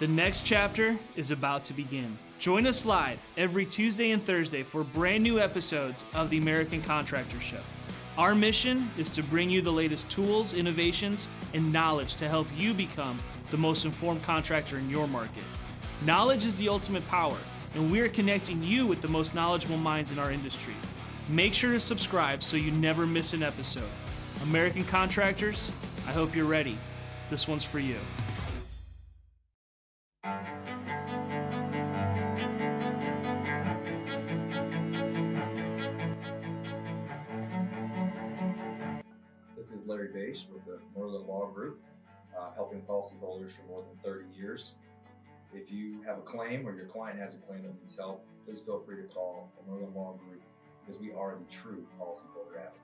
The next chapter is about to begin. Join us live every Tuesday and Thursday for brand new episodes of the American Contractor Show. Our mission is to bring you the latest tools, innovations, and knowledge to help you become the most informed contractor in your market. Knowledge is the ultimate power, and we are connecting you with the most knowledgeable minds in our industry. Make sure to subscribe so you never miss an episode. American Contractors, I hope you're ready. This one's for you. This is Larry Bache with the Northern Law Group, helping policyholders for more than 30 years. If you have a claim or your client has a claim that needs help, please feel free to call the Northern Law Group because we are the true policyholder advocate.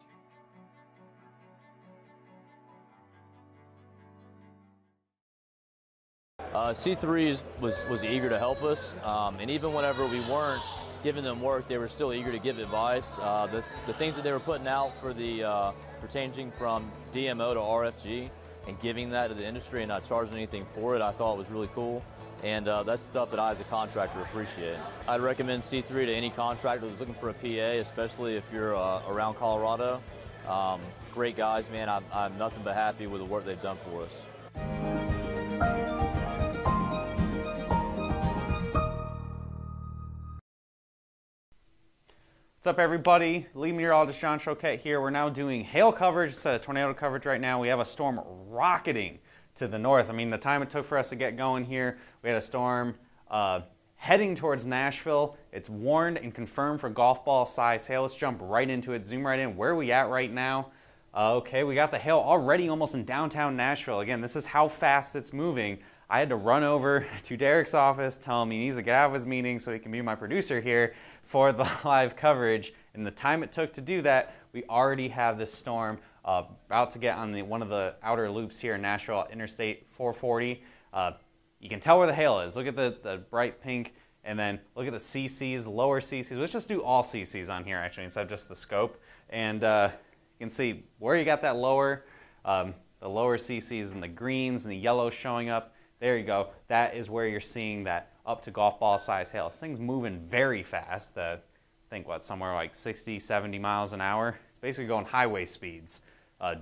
C3 was eager to help us, and even whenever we weren't giving them work, they were still eager to give advice. The things that they were putting out for the changing from DMO to RFG and giving that to the industry and not charging anything for it, I thought was really cool. And that's stuff that I as a contractor appreciate. I'd recommend C3 to any contractor that's looking for a PA, especially if you're around Colorado. Great guys, man. I'm nothing but happy with the work they've done for us. What's up, everybody? Lee Meteorologist John Choquette here. We're now doing hail coverage instead of tornado coverage right now. We have a storm rocketing to the north. I mean, the time it took for us to get going here, we had a storm heading towards Nashville. It's warned and confirmed for golf ball size hail. Let's jump right into it, zoom right in. Where are we at right now? Okay, we got the hail already almost in downtown Nashville. Again, this is how fast it's moving. I had to run over to Derek's office, tell him he needs to get out of his meeting so he can be my producer here for the live coverage. In the time it took to do that, we already have this storm about to get on one of the outer loops here in Nashville, Interstate 440. You can tell where the hail is. Look at the bright pink, and then look at the CCs, lower CCs. Let's just do all CCs on here, actually, instead of just the scope. And you can see where you got that lower, the lower CCs and the greens and the yellows showing up. There you go. That is where you're seeing that up to golf ball size hail. This thing's moving very fast. I think somewhere like 60, 70 miles an hour. It's basically going highway speeds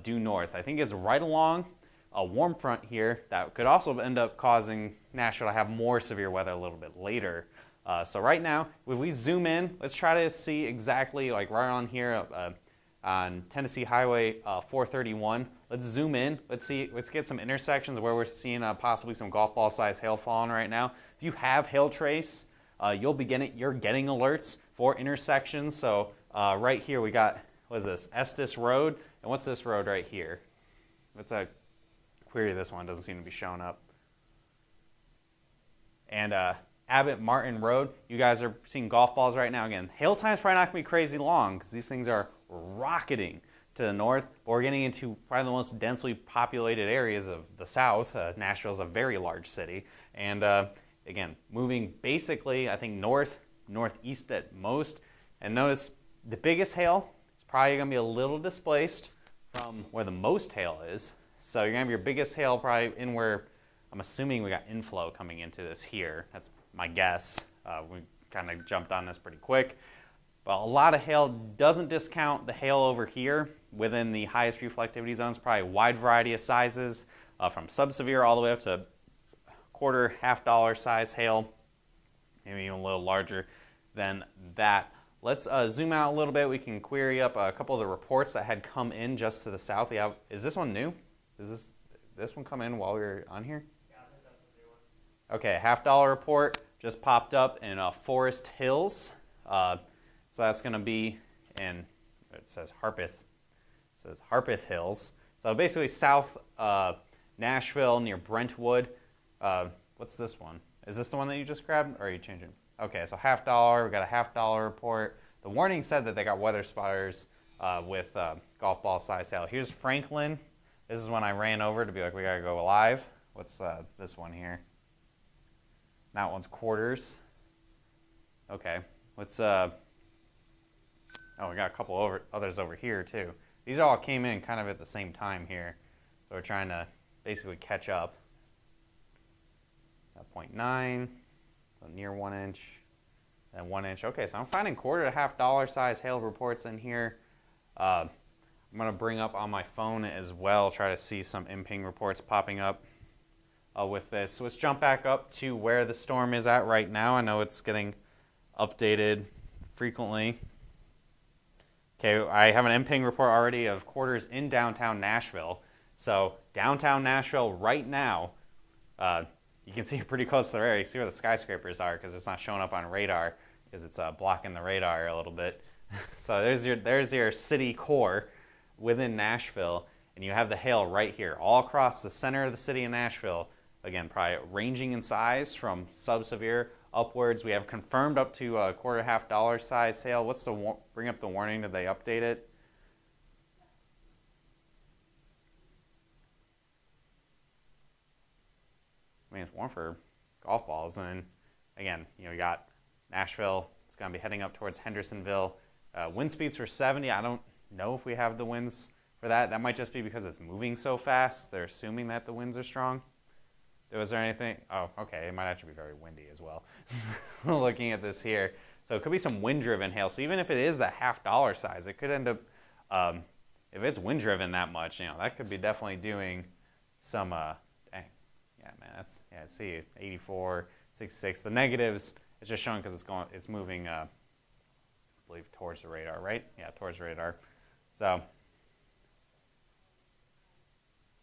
due north. I think it's right along a warm front here that could also end up causing Nashville to have more severe weather a little bit later. So right now, if we zoom in, let's try to see exactly like right on here on Tennessee Highway 431. Let's zoom in. Let's get some intersections where we're seeing possibly some golf ball size hail falling right now. If you have hail trace, you're getting alerts for intersections. So right here we got, what is this, Estes Road, and what's this road right here? What's a query? This one doesn't seem to be showing up. And Abbott Martin Road, you guys are seeing golf balls right now. Again, hail time's probably not going to be crazy long because these things are rocketing to the north, but we're getting into probably the most densely populated areas of the south. Nashville's a very large city, and again, moving basically, I think northeast at most. And notice the biggest hail is probably going to be a little displaced from where the most hail is. So you're going to have your biggest hail probably in where I'm assuming we got inflow coming into this here. That's my guess. We kind of jumped on this pretty quick. But a lot of hail doesn't discount the hail over here within the highest reflectivity zones. Probably a wide variety of sizes from subsevere all the way up to quarter, $half size hail, maybe even a little larger than that. Let's zoom out a little bit. We can query up a couple of the reports that had come in just to the south. Is this one new? Is this one come in while we were on here? Yeah, I think that's a new one. Okay, $half report just popped up in Forest Hills. So that's going to be in, it says Harpeth. It says Harpeth Hills. So basically south Nashville near Brentwood. What's this one? Is this the one that you just grabbed, or are you changing? Okay, so $half. We got a $half report. The warning said that they got weather spotters with golf ball size hail. Here's Franklin. This is when I ran over to be like, we got to go live. What's this one here? That one's quarters. Okay, let's, oh, we got a couple others over here too. These all came in kind of at the same time here. So we're trying to basically catch up. 0.9, so near 1 inch, and 1 inch. Okay, so I'm finding $1.25 to $1 size hail reports in here. I'm going to bring up on my phone as well, try to see some in-ping reports popping up with this. So let's jump back up to where the storm is at right now. I know it's getting updated frequently. Okay, I have an in-ping report already of quarters in downtown Nashville. So downtown Nashville right now, you can see pretty close to the radar. You can see where the skyscrapers are because it's not showing up on radar because it's blocking the radar a little bit. So there's your city core within Nashville, and you have the hail right here all across the center of the city of Nashville. Again, probably ranging in size from sub-severe upwards. We have confirmed up to $1.25 to $1 size hail. What's the bring up the warning? Did they update it? I mean, it's warm for golf balls. And then, again, you got Nashville. It's going to be heading up towards Hendersonville. Wind speeds for 70. I don't know if we have the winds for that. That might just be because it's moving so fast. They're assuming that the winds are strong. Was there anything? Oh, okay. It might actually be very windy as well. Looking at this here. So it could be some wind-driven hail. So even if it is the $0.50 size, it could end up, if it's wind-driven that much, that could be definitely doing some, dang. Yeah, man, see, 84, 66. The negatives, it's just showing because it's moving, I believe, towards the radar, right? Yeah, towards the radar. So,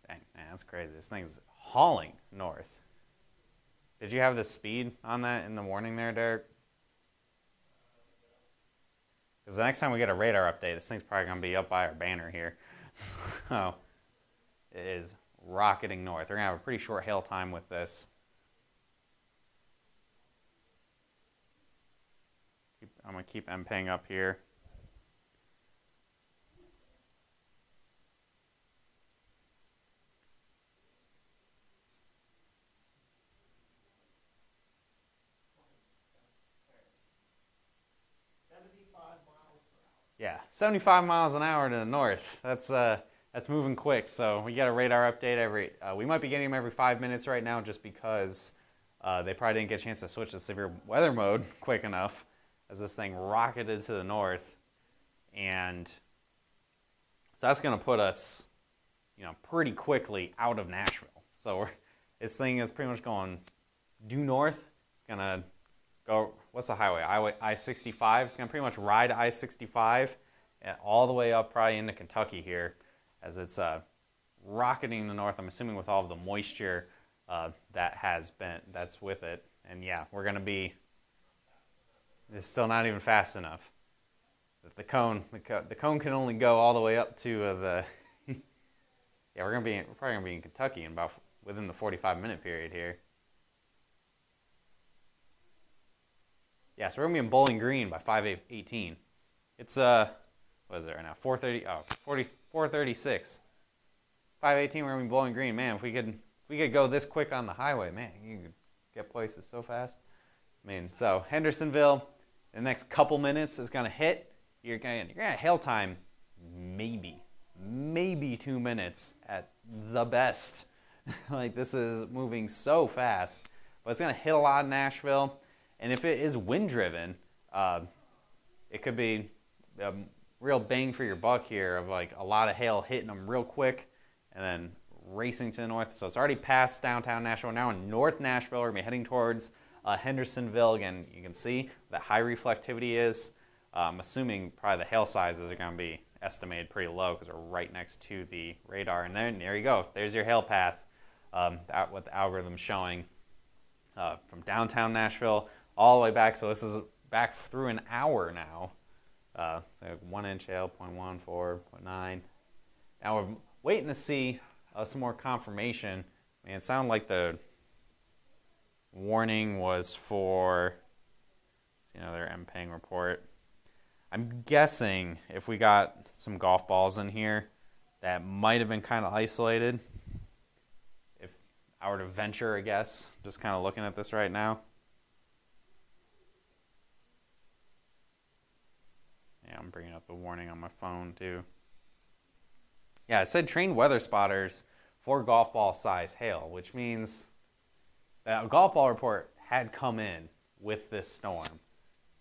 dang, man, that's crazy. This thing's hauling north. Did you have the speed on that in the warning there, Derek? Because the next time we get a radar update, this thing's probably going to be up by our banner here. So, it is rocketing north. We're going to have a pretty short hail time with this. I'm going to keep M-ping up here. Yeah, 75 miles an hour to the north. That's moving quick. So we got a radar update we might be getting them every 5 minutes right now, just because they probably didn't get a chance to switch to severe weather mode quick enough as this thing rocketed to the north, and so that's going to put us, pretty quickly out of Nashville. So this thing is pretty much going due north. It's going to go, what's the highway? I-65. It's going to pretty much ride I-65 all the way up probably into Kentucky here as it's rocketing in the north. I'm assuming with all of the moisture that's with it. And yeah, we're going to be, it's still not even fast enough. The cone can only go all the way up to the, yeah, we're probably going to be in Kentucky in about within the 45-minute period here. Yeah, so we're going to be in Bowling Green by 5:18. It's, what is it right now? 4:36. 5:18, we're going to be in Bowling Green. Man, if we could go this quick on the highway, man, you could get places so fast. I mean, so Hendersonville, the next couple minutes is going to hit. You're going to hail time maybe 2 minutes at the best. Like, this is moving so fast. But it's going to hit a lot of Nashville. And if it is wind-driven, it could be a real bang for your buck here of like a lot of hail hitting them real quick and then racing to the north. So it's already past downtown Nashville. Now in North Nashville, we're going to be heading towards Hendersonville. Again, you can see that high reflectivity is. I'm assuming probably the hail sizes are going to be estimated pretty low because we're right next to the radar. And then there you go. There's your hail path, what the algorithm's showing from downtown Nashville all the way back. So this is back through an hour now. So 1 inch hail, 0.1, 4, 0.9. Now we're waiting to see some more confirmation. I mean, it sounded like the warning was for, their M-ping report. I'm guessing if we got some golf balls in here, that might have been kind of isolated. If I were to venture a guess, just kind of looking at this right now. Yeah, I'm bringing up the warning on my phone too. Yeah, it said trained weather spotters for golf ball size hail, which means that golf ball report had come in with this storm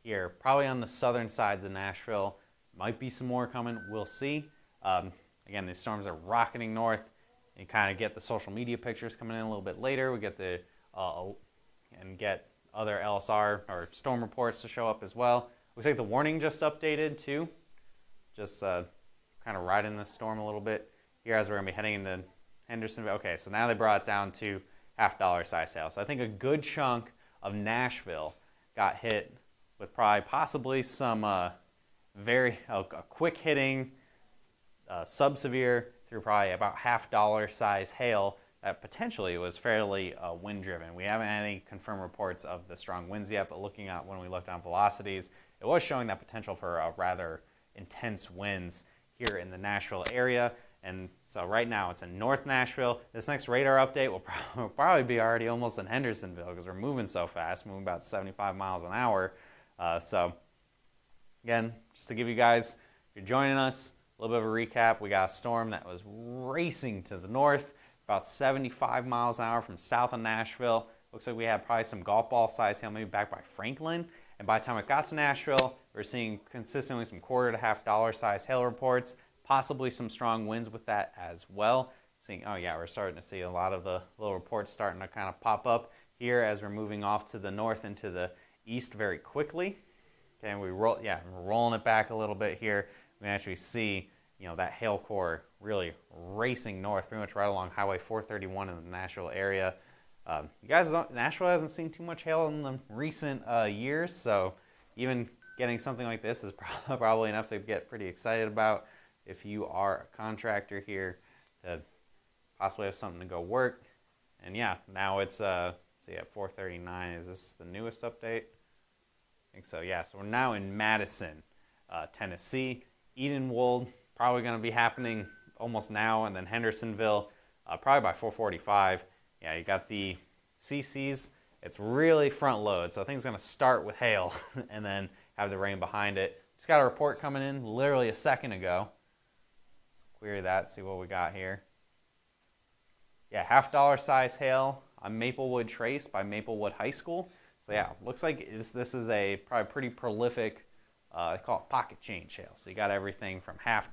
here, probably on the southern sides of Nashville. Might be some more coming. We'll see. Again, these storms are rocketing north. You kind of get the social media pictures coming in a little bit later. We get the and get other LSR or storm reports to show up as well. Looks like the warning just updated too. Just kind of riding the storm a little bit here as we're going to be heading into Hendersonville. Okay, so now they brought it down to $half size hail. So I think a good chunk of Nashville got hit with probably possibly some very quick hitting, sub-severe through probably about $half size hail that potentially was fairly wind driven. We haven't had any confirmed reports of the strong winds yet, but looking at when we looked on velocities, it was showing that potential for rather intense winds here in the Nashville area. And so right now it's in North Nashville. This next radar update will probably be already almost in Hendersonville because we're moving so fast, moving about 75 miles an hour. So again, just to give you guys, if you're joining us, a little bit of a recap. We got a storm that was racing to the north, about 75 miles an hour from south of Nashville. Looks like we had probably some golf ball size hail, maybe back by Franklin. And by the time it got to Nashville, we're seeing consistently some $quarter to $half size hail reports, possibly some strong winds with that as well. Seeing, oh yeah, we're starting to see a lot of the little reports starting to kind of pop up here as we're moving off to the north and to the east very quickly. Okay, and we're rolling it back a little bit here. We actually see, that hail core really racing north, pretty much right along Highway 431 in the Nashville area. You guys, Nashville hasn't seen too much hail in the recent years, so even getting something like this is probably enough to get pretty excited about if you are a contractor here to possibly have something to go work. And yeah, now it's see at 4:39. Is this the newest update? I think so. Yeah. So we're now in Madison, Tennessee. Edenwold probably going to be happening almost now, and then Hendersonville probably by 4:45. Yeah, you got the CCs. It's really front load, so things going to start with hail and then have the rain behind it. Just got a report coming in literally a second ago. Let's query that, see what we got here. Yeah, $half size hail on Maplewood Trace by Maplewood High School. So yeah, looks like this is a probably pretty prolific, they call it pocket change hail. So you got everything from $half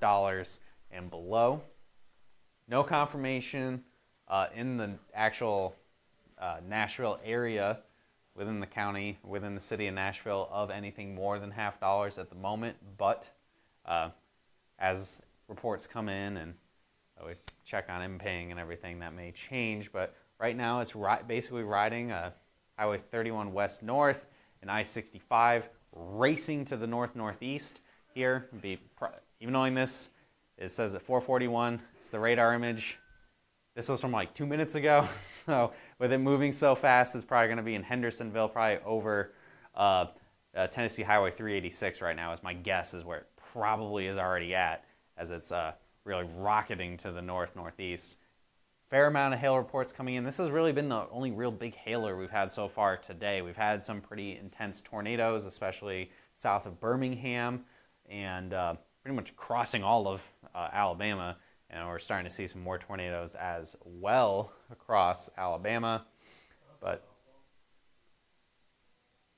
and below. No confirmation in the actual Nashville area within the county, within the city of Nashville, of anything more than $half at the moment. But as reports come in and we check on impaying and everything, that may change. But right now it's basically riding Highway 31 west north and I-65 racing to the north-northeast here. Even knowing this, it says at 4:41, it's the radar image. This was from like 2 minutes ago, so with it moving so fast, it's probably going to be in Hendersonville, probably over Tennessee Highway 386 right now, is my guess, is where it probably is already at, as it's really rocketing to the north-northeast. Fair amount of hail reports coming in. This has really been the only real big hailer we've had so far today. We've had some pretty intense tornadoes, especially south of Birmingham, and pretty much crossing all of Alabama. And we're starting to see some more tornadoes as well across Alabama. But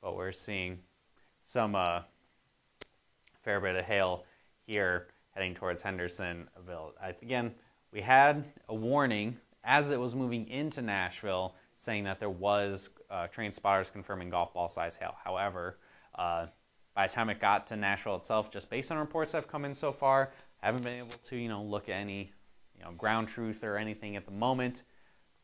we're seeing some fair bit of hail here heading towards Hendersonville. Again, we had a warning as it was moving into Nashville saying that there was train spotters confirming golf ball size hail. However, by the time it got to Nashville itself, just based on reports that have come in so far, I haven't been able to look at any ground truth or anything at the moment.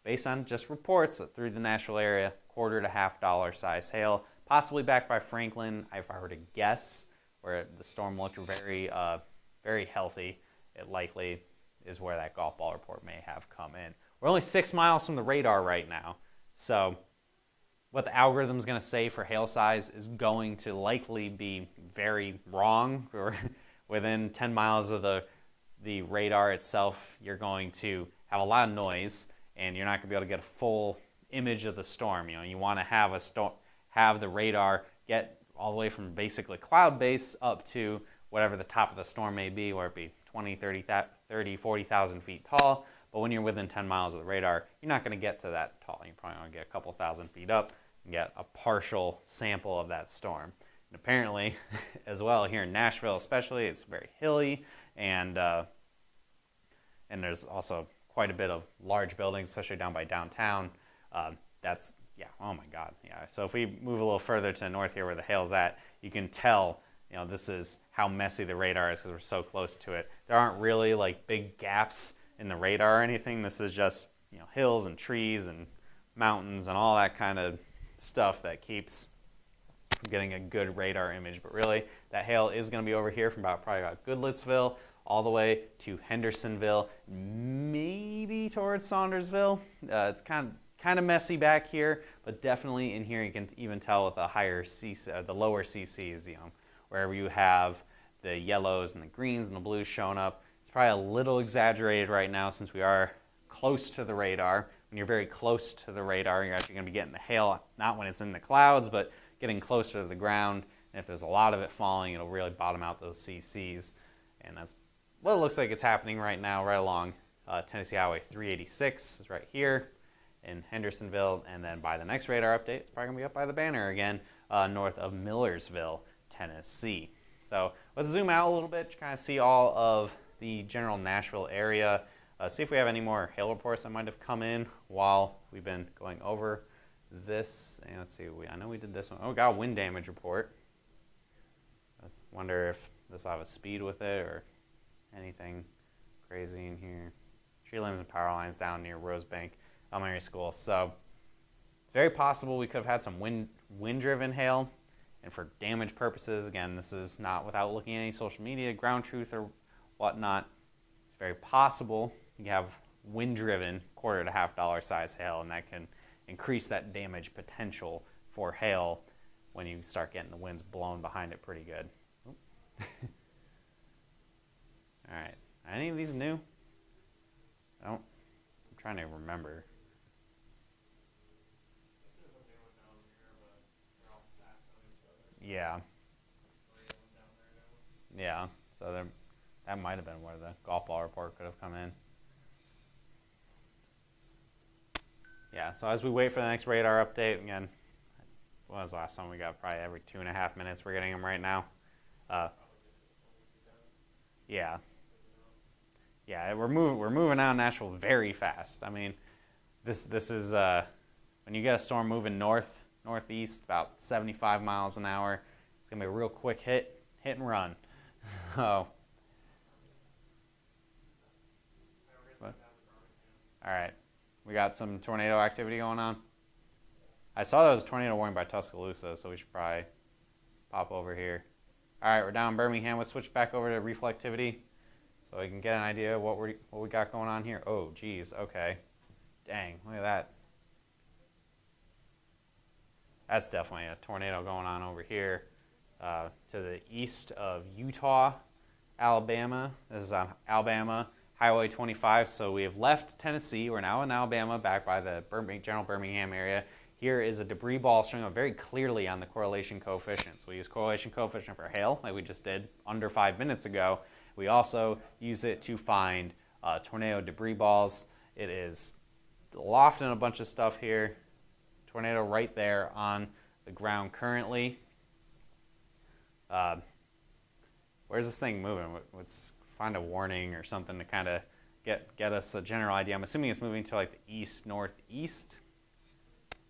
Based on just reports through the Nashville area, $quarter to $half size hail, possibly back by Franklin. If I were to guess, where the storm looked very, very healthy, it likely is where that golf ball report may have come in. We're only 6 miles from the radar right now, so what the algorithm is going to say for hail size is going to likely be very wrong. Or within 10 miles of the radar itself, you're going to have a lot of noise, and you're not going to be able to get a full image of the storm. You want to have the radar get all the way from basically cloud base up to whatever the top of the storm may be, where it be 20, 30, 40,000 feet tall. But when you're within 10 miles of the radar, you're not going to get to that tall. You're probably going to get a couple thousand feet up and get a partial sample of that storm. And apparently, as well, here in Nashville especially, it's very hilly, and there's also quite a bit of large buildings, especially down by downtown. Yeah, oh my God, yeah. So if we move a little further to the north here where the hail's at, you can tell, this is how messy the radar is because we're so close to it. There aren't really like big gaps in the radar or anything. This is just, hills and trees and mountains and all that kind of stuff that keeps getting a good radar image. But really, that hail is going to be over here from probably about Goodlettsville all the way to Hendersonville, maybe towards Saundersville. It's kind of messy back here, but definitely in here you can even tell with the higher CC, the lower CCs, wherever you have the yellows and the greens and the blues showing up. It's probably a little exaggerated right now since we are close to the radar. When you're very close to the radar, you're actually going to be getting the hail, not when it's in the clouds, but getting closer to the ground. And if there's a lot of it falling, it'll really bottom out those CCs. And that's what it looks like it's happening right now, right along Tennessee Highway 386 is right here in Hendersonville. And then by the next radar update, it's probably going to be up by the banner again, north of Millersville, Tennessee. So let's zoom out a little bit to kind of see all of the general Nashville area. See if we have any more hail reports that might have come in while we've been going over this. And let's see, I know we did this one. Oh, we got a wind damage report. Let's wonder if this will have a speed with it or anything crazy in here. Tree limbs and power lines down near Rosebank Elementary School. So it's very possible we could have had some wind-driven hail. And for damage purposes, again, this is not without looking at any social media, ground truth or whatnot. It's very possible you have wind-driven $1 to $half size hail, and that can increase that damage potential for hail when you start getting the winds blown behind it pretty good. All right, any of these new? I'm trying to remember. Yeah. Yeah, so that might have been where the golf ball report could have come in. Yeah, so as we wait for the next radar update, again, what was the last one we got? Probably every 2.5 minutes we're getting them right now. Yeah. Yeah, we're moving out of Nashville very fast. I mean, this is when you get a storm moving northeast about 75 miles an hour, it's gonna be a real quick hit and run. So, what? All right, we got some tornado activity going on. I saw there was a tornado warning by Tuscaloosa, so we should probably pop over here. All right, we're down in Birmingham. Let's switch back over to reflectivity so we can get an idea of what we got going on here. Oh, geez, okay. Dang, look at that. That's definitely a tornado going on over here to the east of Utah, Alabama. This is on Alabama Highway 25. So we have left Tennessee. We're now in Alabama, back by the general Birmingham area. Here is a debris ball showing up very clearly on the correlation coefficient. So we use correlation coefficient for hail, like we just did under 5 minutes ago. We also use it to find tornado debris balls. It is lofting a bunch of stuff here. Tornado right there on the ground currently. Where's this thing moving? Let's find a warning or something to kind of get us a general idea. I'm assuming it's moving to like the east-northeast.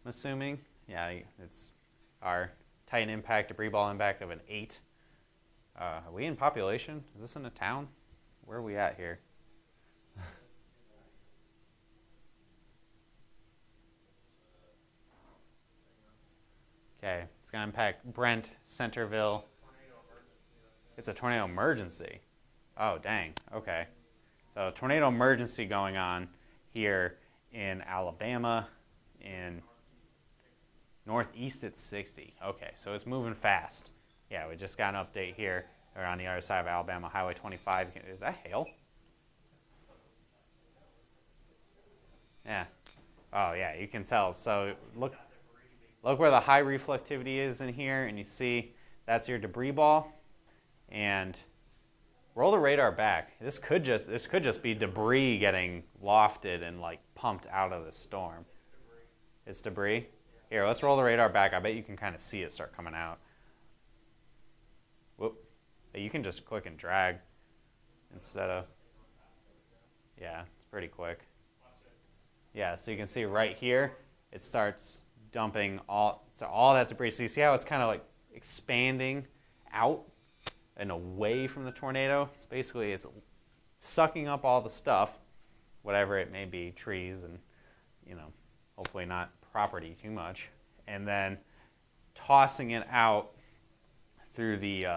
I'm assuming. Yeah, it's our Titan impact, debris ball impact of an 8. Are we in population? Is this in a town? Where are we at here? Okay, it's going to impact Brent, Centerville. It's a tornado emergency. Oh, dang. Okay. So tornado emergency going on here in Alabama. In northeast, it's 60. Okay, so it's moving fast. Yeah, we just got an update here. We're on the other side of Alabama, Highway 25. Is that hail? Yeah. Oh, yeah, you can tell. So look where the high reflectivity is in here, and you see that's your debris ball. And roll the radar back. This could just be debris getting lofted and like pumped out of the storm. It's debris. Here, let's roll the radar back. I bet you can kind of see it start coming out. Whoop. You can just click and drag instead of. Yeah, it's pretty quick. Yeah, so you can see right here, it starts dumping all that debris. So you see how it's kind of like expanding out and away from the tornado? It's basically sucking up all the stuff, whatever it may be, trees and, hopefully not property too much, and then tossing it out through the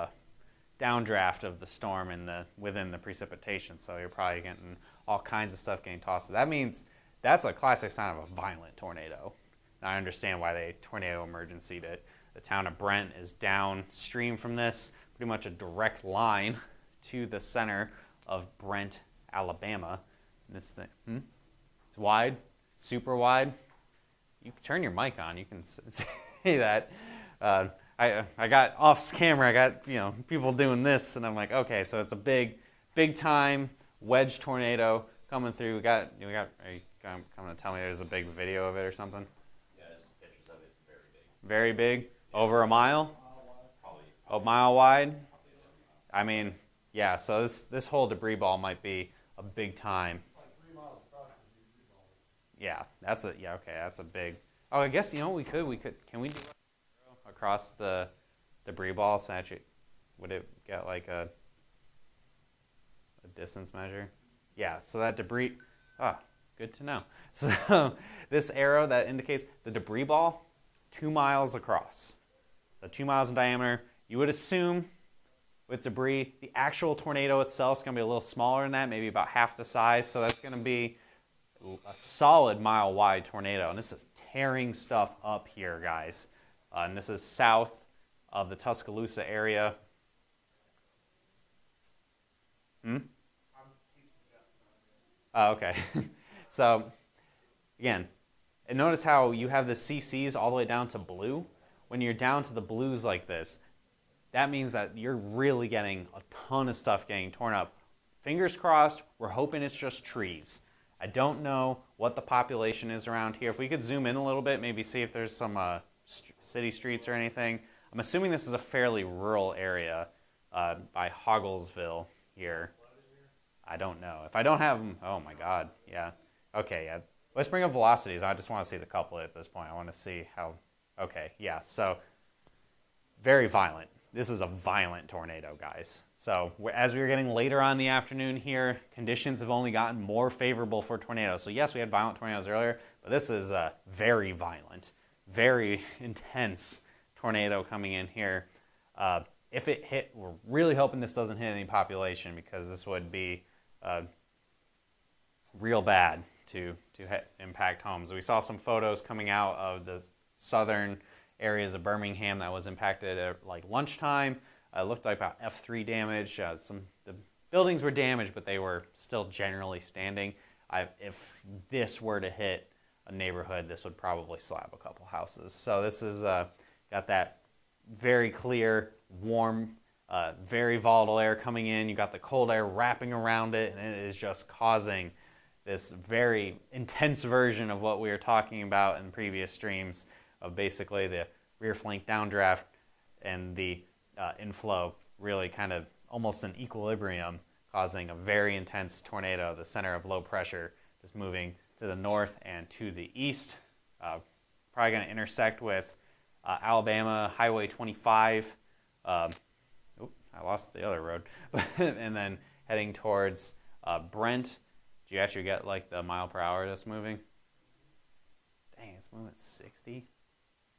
downdraft of the storm within the precipitation. So you're probably getting all kinds of stuff getting tossed. That means that's a classic sign of a violent tornado. Now I understand why they tornado emergency'd it. The town of Brent is downstream from this, pretty much a direct line to the center of Brent, Alabama. And this thing, it's wide, super wide. You can turn your mic on. You can say that. I got off camera. I got people doing this, and I'm like, okay, so it's a big time wedge tornado coming through. We got. Are you coming to tell me there's a big video of it or something? Yeah, there's some pictures of it. It's very big. Very big. Over a mile. Probably A mile wide. I mean, yeah. So this whole debris ball might be a big time. Yeah, that's a big. Oh, I guess we could. Can we do across the debris ball? So actually, would it get like a distance measure? Yeah. So that debris. Good to know. So this arrow that indicates the debris ball, 2 miles across, so 2 miles in diameter. You would assume with debris, the actual tornado itself is going to be a little smaller than that, maybe about half the size. So that's going to be a solid mile-wide tornado, and this is tearing stuff up here, guys. And this is south of the Tuscaloosa area. Oh, okay. So, again, and notice how you have the CCs all the way down to blue. When you're down to the blues like this, that means that you're really getting a ton of stuff getting torn up. Fingers crossed, we're hoping it's just trees. I don't know what the population is around here. If we could zoom in a little bit, maybe see if there's some city streets or anything. I'm assuming this is a fairly rural area by Hogglesville here. I don't know. If I don't have them, oh my God, yeah. Okay, yeah. Let's bring up velocities. I just want to see the couplet at this point. I want to see how, okay, yeah. So very violent. This is a violent tornado, guys. So as we were getting later on in the afternoon here, conditions have only gotten more favorable for tornadoes. So yes, we had violent tornadoes earlier, but this is a very violent, very intense tornado coming in here. If it hit, we're really hoping this doesn't hit any population, because this would be real bad to impact homes. We saw some photos coming out of the southern areas of Birmingham that was impacted at like lunchtime. It looked like about F3 damage. The buildings were damaged, but they were still generally standing. If this were to hit a neighborhood, this would probably slap a couple houses. So this is got that very clear, warm, very volatile air coming in. You got the cold air wrapping around it, and it is just causing this very intense version of what we were talking about in previous streams, of basically the rear flank downdraft and the inflow really kind of almost in equilibrium, causing a very intense tornado. The center of low pressure is moving to the north and to the east. Probably going to intersect with Alabama Highway 25. I lost the other road. And then heading towards Brent. Do you actually get like the mile per hour that's moving? Dang, it's moving at 60.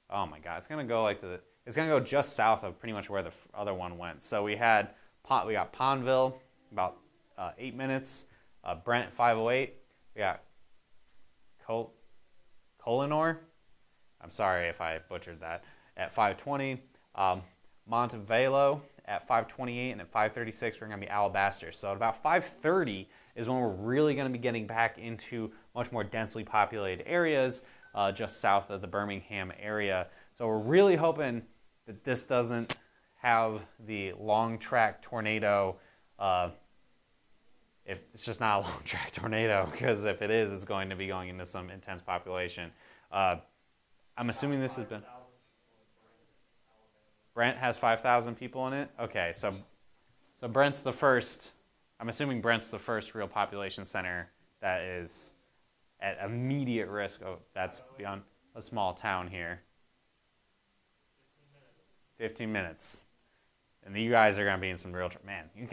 Oh my God, it's gonna go it's gonna go just south of pretty much where the other one went. So we got Pondville about 8 minutes, Brent 508. We got Colinor. I'm sorry if I butchered that. At 520, Montevallo at 528, and at 536 we're gonna be Alabaster. So at about 530 is when we're really gonna be getting back into much more densely populated areas. Just south of the Birmingham area. So we're really hoping that this doesn't have the long track tornado if it's just not a long track tornado, because if it is, it's going to be going into some intense population. I'm assuming this has been... Brent has 5,000 people in it? Okay, so Brent's the first... I'm assuming Brent's the first real population center that is at immediate risk. Oh, that's beyond a small town here. 15 minutes. And you guys are going to be in some real... Man, you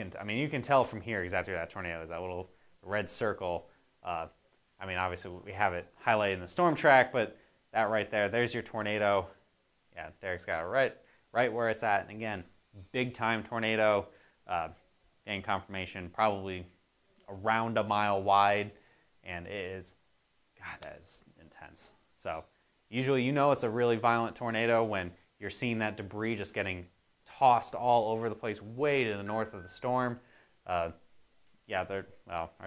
can tell from here exactly where that tornado is. That little red circle. Obviously we have it highlighted in the storm track, but that right there, there's your tornado. Yeah, Derek's got it right where it's at. And again, big time tornado. Getting confirmation, probably around a mile wide. And it is... God, that is intense. So usually it's a really violent tornado when you're seeing that debris just getting tossed all over the place way to the north of the storm. Our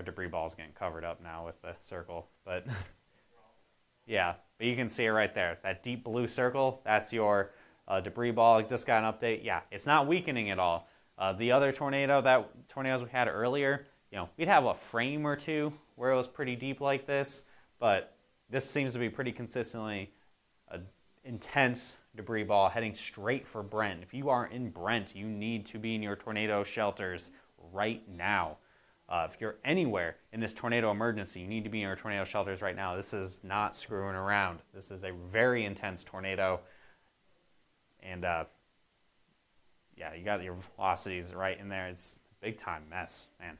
debris ball is getting covered up now with the circle. But yeah, but you can see it right there. That deep blue circle, that's your debris ball. I just got an update. Yeah, it's not weakening at all. The other tornadoes we had earlier, we'd have a frame or two where it was pretty deep like this. But this seems to be pretty consistently an intense debris ball heading straight for Brent. If you are in Brent, you need to be in your tornado shelters right now. If you're anywhere in this tornado emergency, you need to be in your tornado shelters right now. This is not screwing around. This is a very intense tornado. And you got your velocities right in there. It's a big time mess, man.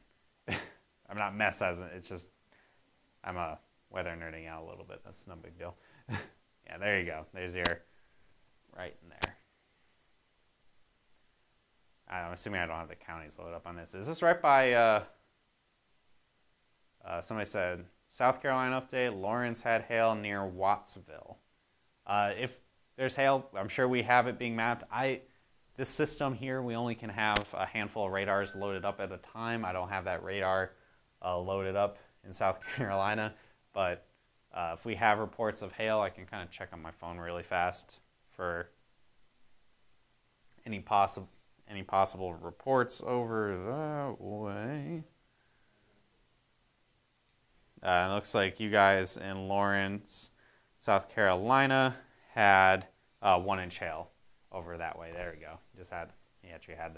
I'm not mess as it's just I'm weather nerding out a little bit. That's no big deal. Yeah, there you go. There's your right in there. I'm assuming I don't have the counties loaded up on this. Is this right by, somebody said, South Carolina update, Lawrence had hail near Wattsville. If there's hail, I'm sure we have it being mapped. This system here, we only can have a handful of radars loaded up at a time. I don't have that radar loaded up in South Carolina. But if we have reports of hail, I can kind of check on my phone really fast for any possible reports over that way. It looks like you guys in Lawrence, South Carolina, had 1 inch hail over that way. There we go. He actually had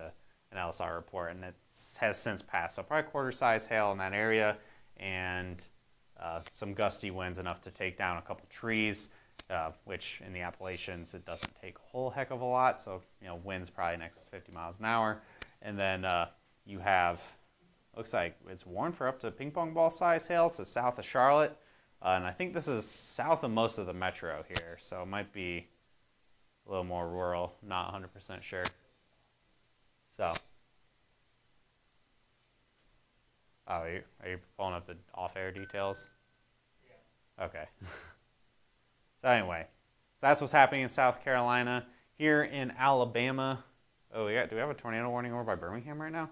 an LSR report, and it has since passed. So probably quarter-size hail in that area, and some gusty winds enough to take down a couple trees, which in the Appalachians, it doesn't take a whole heck of a lot. So, winds probably next to 50 miles an hour. And then you have, looks like it's warned for up to ping pong ball size hail to south of Charlotte. And I think this is south of most of the metro here. So it might be a little more rural, not 100% sure. So. Oh, are you pulling up the off-air details? Yeah. Okay. So anyway, that's what's happening in South Carolina. Here in Alabama, do we have a tornado warning over by Birmingham right now?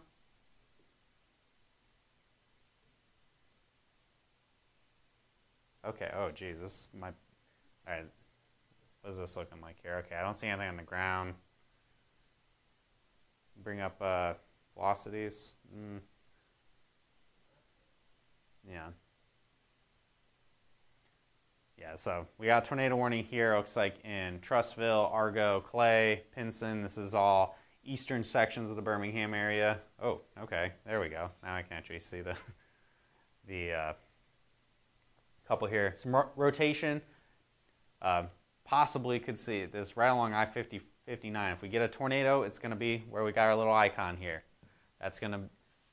Okay, oh geez, all right, what is this looking like here? Okay, I don't see anything on the ground. Bring up velocities. Yeah, so we got a tornado warning here. Looks like in Trussville, Argo, Clay, Pinson. This is all eastern sections of the Birmingham area. Oh, okay, there we go. Now I can actually see the couple here. Some rotation. Possibly could see this right along I-50, 59. If we get a tornado, it's going to be where we got our little icon here. That's going to,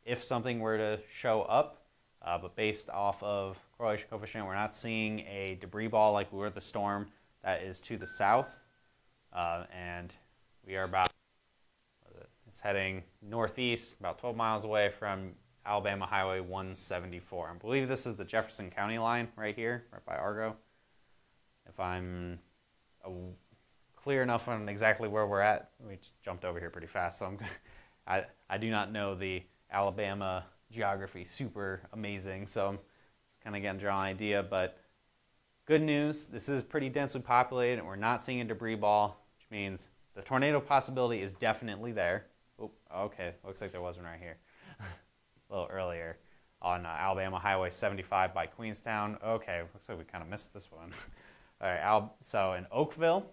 if something were to show up, but based off of correlation coefficient, we're not seeing a debris ball like we were at the storm that is to the south. And we are it's heading northeast, about 12 miles away from Alabama Highway 174. I believe this is the Jefferson County line right here, right by Argo. If I'm clear enough on exactly where we're at, we just jumped over here pretty fast, so I do not know the Alabama geography super amazing, so I'm just kind of getting to draw an idea. But good news, this is pretty densely populated, and we're not seeing a debris ball, which means the tornado possibility is definitely there. Oh, okay, looks like there was one right here. a little earlier on Alabama Highway 75 by Queenstown. Okay, looks like we kind of missed this one. All right, so in Oakville,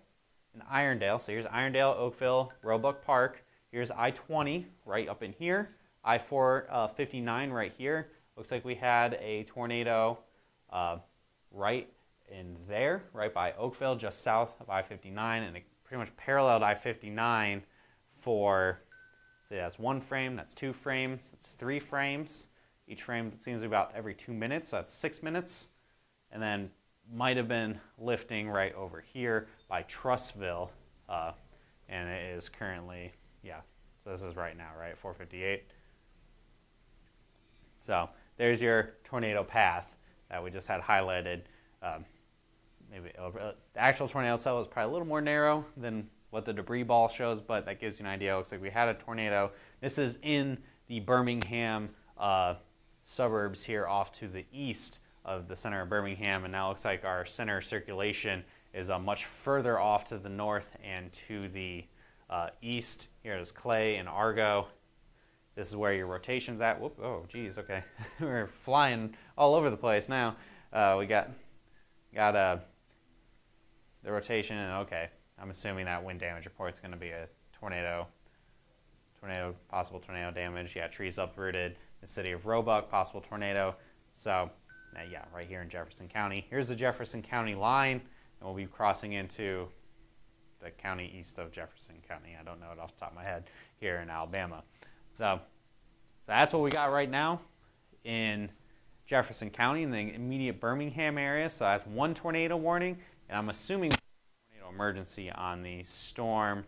in Irondale, so here's Irondale, Oakville, Roebuck Park. Here's I-20 right up in here, I-459 right here. Looks like we had a tornado right in there, right by Oakville, just south of I-59, and it pretty much paralleled I-59 for, so that's one frame, that's two frames, that's three frames. Each frame seems to be about every 2 minutes, so that's 6 minutes. And then might have been lifting right over here by Trussville, and it is currently, yeah, so this is right now, right, 4:58. So there's your tornado path that we just had highlighted. Maybe the actual tornado itself was probably a little more narrow than what the debris ball shows, but that gives you an idea. It looks like we had a tornado. This is in the Birmingham suburbs here off to the east of the center of Birmingham, and now it looks like our center circulation is much further off to the north and to the east. Here is Clay and Argo. This is where your rotation's at. Whoop, oh, geez, okay. We're flying all over the place now. We got the rotation, and okay, I'm assuming that wind damage report is going to be a possible tornado damage. Yeah, trees uprooted. The city of Roebuck, possible tornado. So, yeah, right here in Jefferson County. Here's the Jefferson County line, and we'll be crossing into the county east of Jefferson County. I don't know it off the top of my head here in Alabama. So that's what we got right now in Jefferson County in the immediate Birmingham area. So that's one tornado warning, and I'm assuming tornado emergency on the storm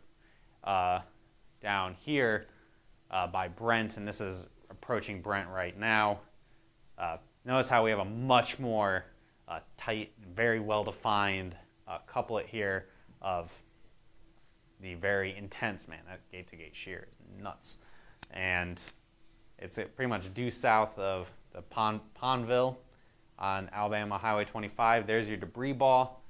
down here by Brent, and this is approaching Brent right now. Notice how we have a much more tight, very well-defined couplet here of the very intense, man, that gate-to-gate shear is nuts. And it's pretty much due south of the Pondville on Alabama Highway 25. There's your debris ball,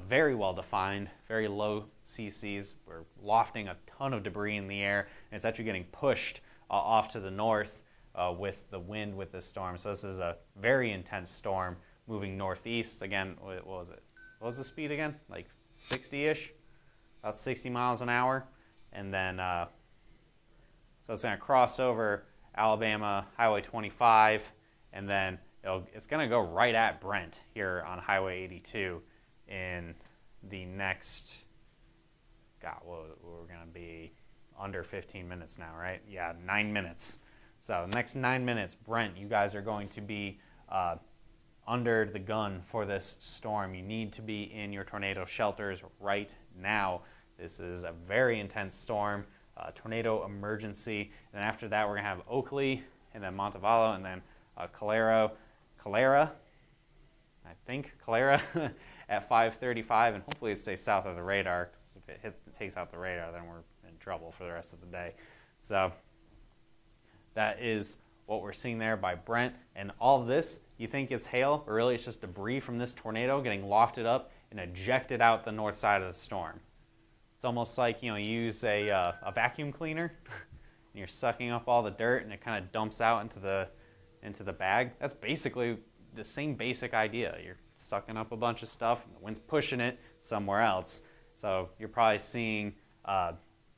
very well-defined, very low CCs. We're lofting a ton of debris in the air, and it's actually getting pushed off to the north with the wind with this storm. So this is a very intense storm moving northeast. Again, what was it? What was the speed again? Like 60-ish? About 60 miles an hour. And then, so it's going to cross over Alabama Highway 25, and then it's going to go right at Brent here on Highway 82 in the next, we're going to be under 15 minutes now, right? Yeah, 9 minutes. So next 9 minutes, Brent, you guys are going to be under the gun for this storm. You need to be in your tornado shelters right now. This is a very intense storm, tornado emergency. And after that, we're going to have Oakley, and then Montevallo, and then Calera, I think, Calera at 5:35, and hopefully it stays south of the radar, because if it takes out the radar, then we're in trouble for the rest of the day. So that is what we're seeing there by Brent. And all of this, you think it's hail, but really it's just debris from this tornado getting lofted up and ejected out the north side of the storm. It's almost like, you use a vacuum cleaner and you're sucking up all the dirt, and it kind of dumps out into the bag. That's basically the same basic idea. You're sucking up a bunch of stuff, and the wind's pushing it somewhere else. So you're probably seeing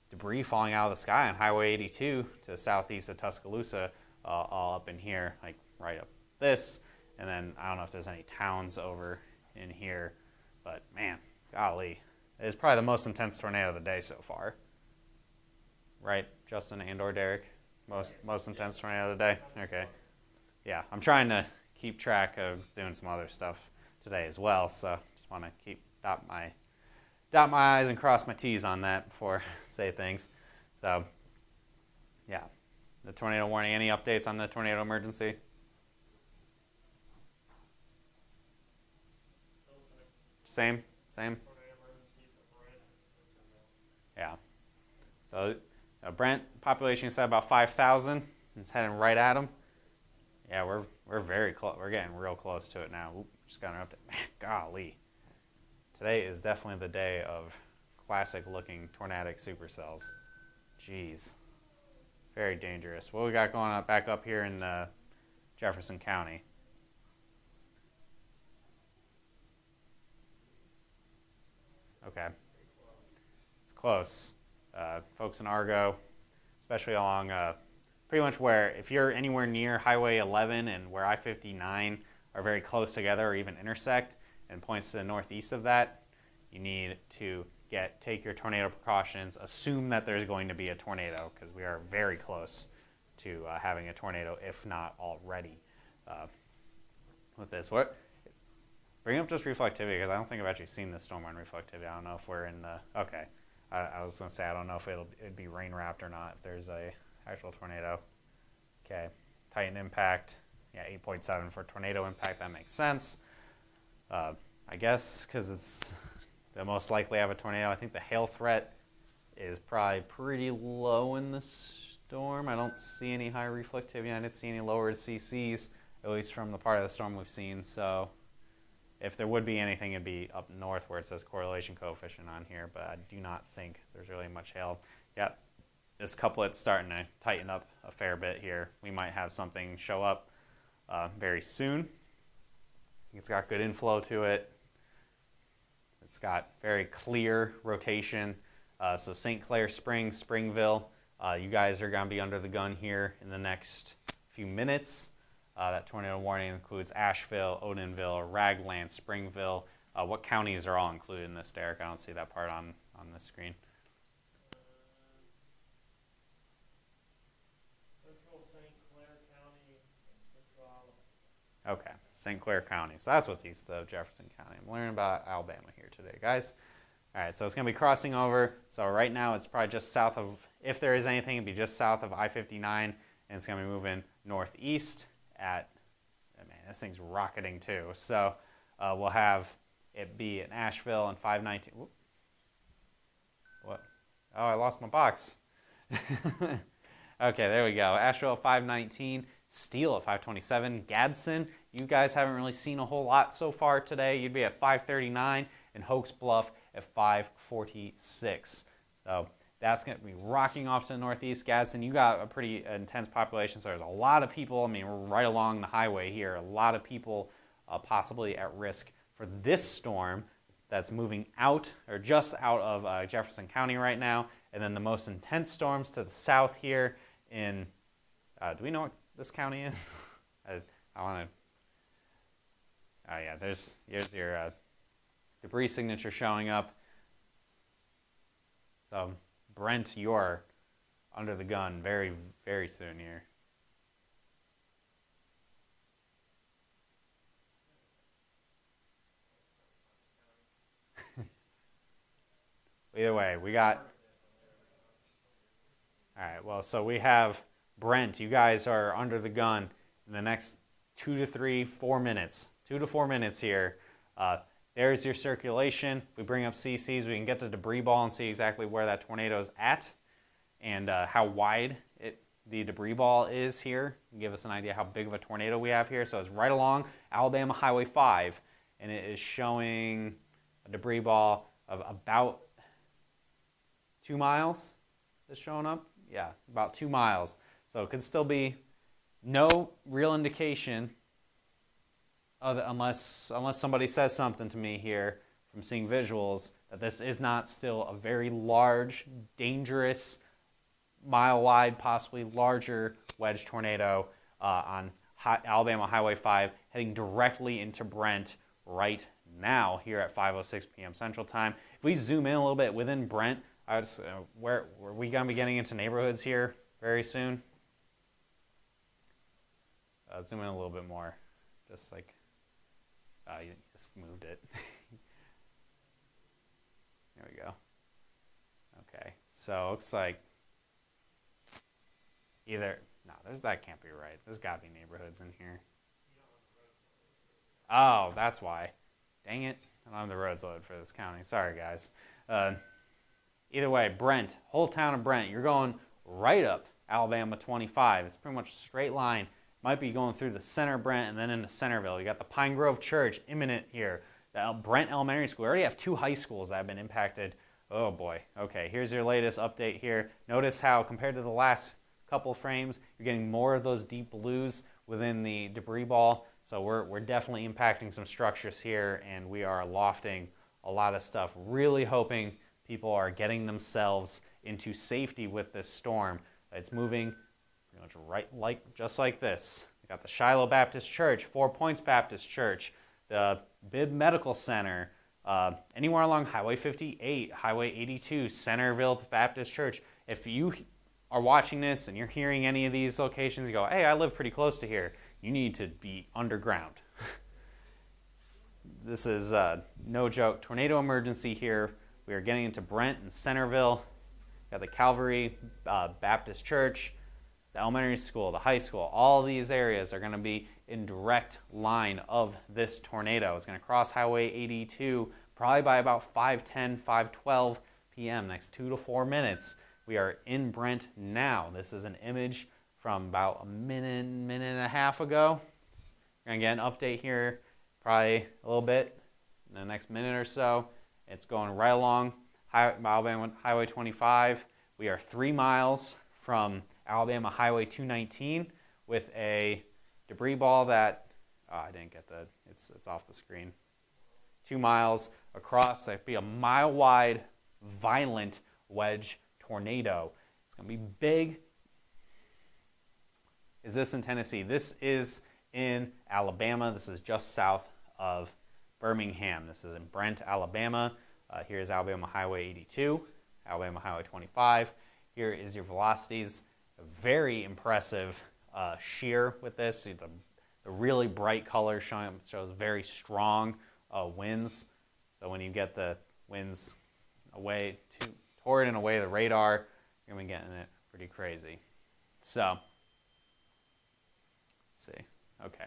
debris falling out of the sky on Highway 82 to the southeast of Tuscaloosa, all up in here, like right up this. And then I don't know if there's any towns over in here, but man, golly. It's probably the most intense tornado of the day so far. Right, Justin and/or Derek? Most intense tornado of the day? Okay. Yeah, I'm trying to keep track of doing some other stuff today as well, so just want to dot my I's and cross my T's on that before I say things. So, yeah. The tornado warning, any updates on the tornado emergency? Same? Yeah. So Brent, population said about 5,000. It's heading right at them. Yeah, we're very close. We're getting real close to it now. Oop, just got an update. Man, golly. Today is definitely the day of classic-looking tornadic supercells. Jeez. Very dangerous. What we got going on back up here in the Jefferson County. Okay. It's close. Folks in Argo, especially along pretty much where, if you're anywhere near Highway 11 and where I-59 are very close together or even intersect and points to the northeast of that, you need to take your tornado precautions. Assume that there's going to be a tornado because we are very close to having a tornado, if not already, with this. Bring up just reflectivity because I don't think I've actually seen this storm on reflectivity. I don't know if we're in the, okay. I was going to say, I don't know if it'd be rain wrapped or not if there's a actual tornado. Okay, Titan impact, yeah, 8.7 for tornado impact. That makes sense. I guess because it's the most likely to have a tornado. I think the hail threat is probably pretty low in the storm. I don't see any high reflectivity. I didn't see any lowered CCs, at least from the part of the storm we've seen. So if there would be anything, it'd be up north where it says correlation coefficient on here, but I do not think there's really much hail. Yep, this couplet's starting to tighten up a fair bit here. We might have something show up very soon. It's got good inflow to it. It's got very clear rotation. So St. Clair Springs, Springville, you guys are going to be under the gun here in the next few minutes. That tornado warning includes Asheville, Odenville, Ragland, Springville. What counties are all included in this, Derek? I don't see that part on this screen. Central St. Clair County and Central Alabama. Okay, St. Clair County. So that's what's east of Jefferson County. I'm learning about Alabama here today, guys. All right, so it's going to be crossing over. So right now it's probably just south of, if there is anything, it'd be just south of I-59, and it's going to be moving northeast at, man, this thing's rocketing too. So we'll have it be in Asheville and 519. Whoop. What? Oh, I lost my box. Okay, there we go. Asheville 519, Steele at 527, Gadsden. You guys haven't really seen a whole lot so far today. You'd be at 539, and Hoax Bluff at 546. So that's going to be rocking off to the northeast. Gadsden, you got a pretty intense population, so there's a lot of people. I mean, we're right along the highway here. A lot of people possibly at risk for this storm that's moving out or just out of Jefferson County right now. And then the most intense storms to the south here in, do we know what this county is? I want to, oh yeah, here's your debris signature showing up. So Brent, you're under the gun very, very soon here. Either way, we got... All right, well, so we have Brent. You guys are under the gun in the next 2 to 4 minutes. 2 to 4 minutes here. There's your circulation. We bring up CCs. We can get the debris ball and see exactly where that tornado is at and how wide the debris ball is here. Give us an idea how big of a tornado we have here. So it's right along Alabama Highway 5, and it is showing a debris ball of about 2 miles. Is showing up? Yeah, about 2 miles. So it could still be no real indication unless somebody says something to me here from seeing visuals that this is not still a very large, dangerous, mile-wide, possibly larger wedge tornado on Alabama Highway 5 heading directly into Brent right now here at 5:06 p.m. Central Time. If we zoom in a little bit within Brent, where are we going to be getting into neighborhoods here very soon? Zoom in a little bit more. Just like, you just moved it. There we go. Okay, so it looks like that can't be right. There's got to be neighborhoods in here. Oh, that's why. Dang it. I don't have the roads loaded for this county. Sorry, guys. Either way, Brent, whole town of Brent, you're going right up Alabama 25. It's pretty much a straight line. Might be going through the center of Brent and then into Centerville. You got the Pine Grove Church imminent here. The Brent Elementary School. We already have 2 high schools that have been impacted. Oh boy. Okay, here's your latest update here. Notice how compared to the last couple frames, you're getting more of those deep blues within the debris ball. So we're definitely impacting some structures here, and we are lofting a lot of stuff. Really hoping people are getting themselves into safety with this storm. It's moving pretty much just like this. We got the Shiloh Baptist Church, 4 Points Baptist Church, the Bibb Medical Center, anywhere along Highway 58, Highway 82, Centerville Baptist Church. If you are watching this and you're hearing any of these locations, you go, hey, I live pretty close to here. You need to be underground. This is no joke. Tornado emergency here. We are getting into Brent and Centerville. Got the Calvary Baptist Church, the elementary school, the high school. All these areas are going to be in direct line of this tornado. It's going to cross Highway 82 probably by about 5:10, 5:12 p.m. next 2 to 4 minutes. We are in Brent now. This is an image from about a minute and a half ago. We're going to get an update here probably a little bit in the next minute or so. It's going right along Alabama Highway 25. We are 3 miles from Alabama Highway 219 with a debris ball that, I didn't get the, it's off the screen. 2 miles across, that'd be a mile wide, violent wedge tornado. It's going to be big. Is this in Tennessee? This is in Alabama. This is just south of Birmingham. This is in Brent, Alabama. Here's Alabama Highway 82, Alabama Highway 25. Here is your velocities. A very impressive shear with this. See the really bright color shows very strong winds. So when you get the winds away toward and away the radar, you're going to be getting it pretty crazy. So, let's see. Okay.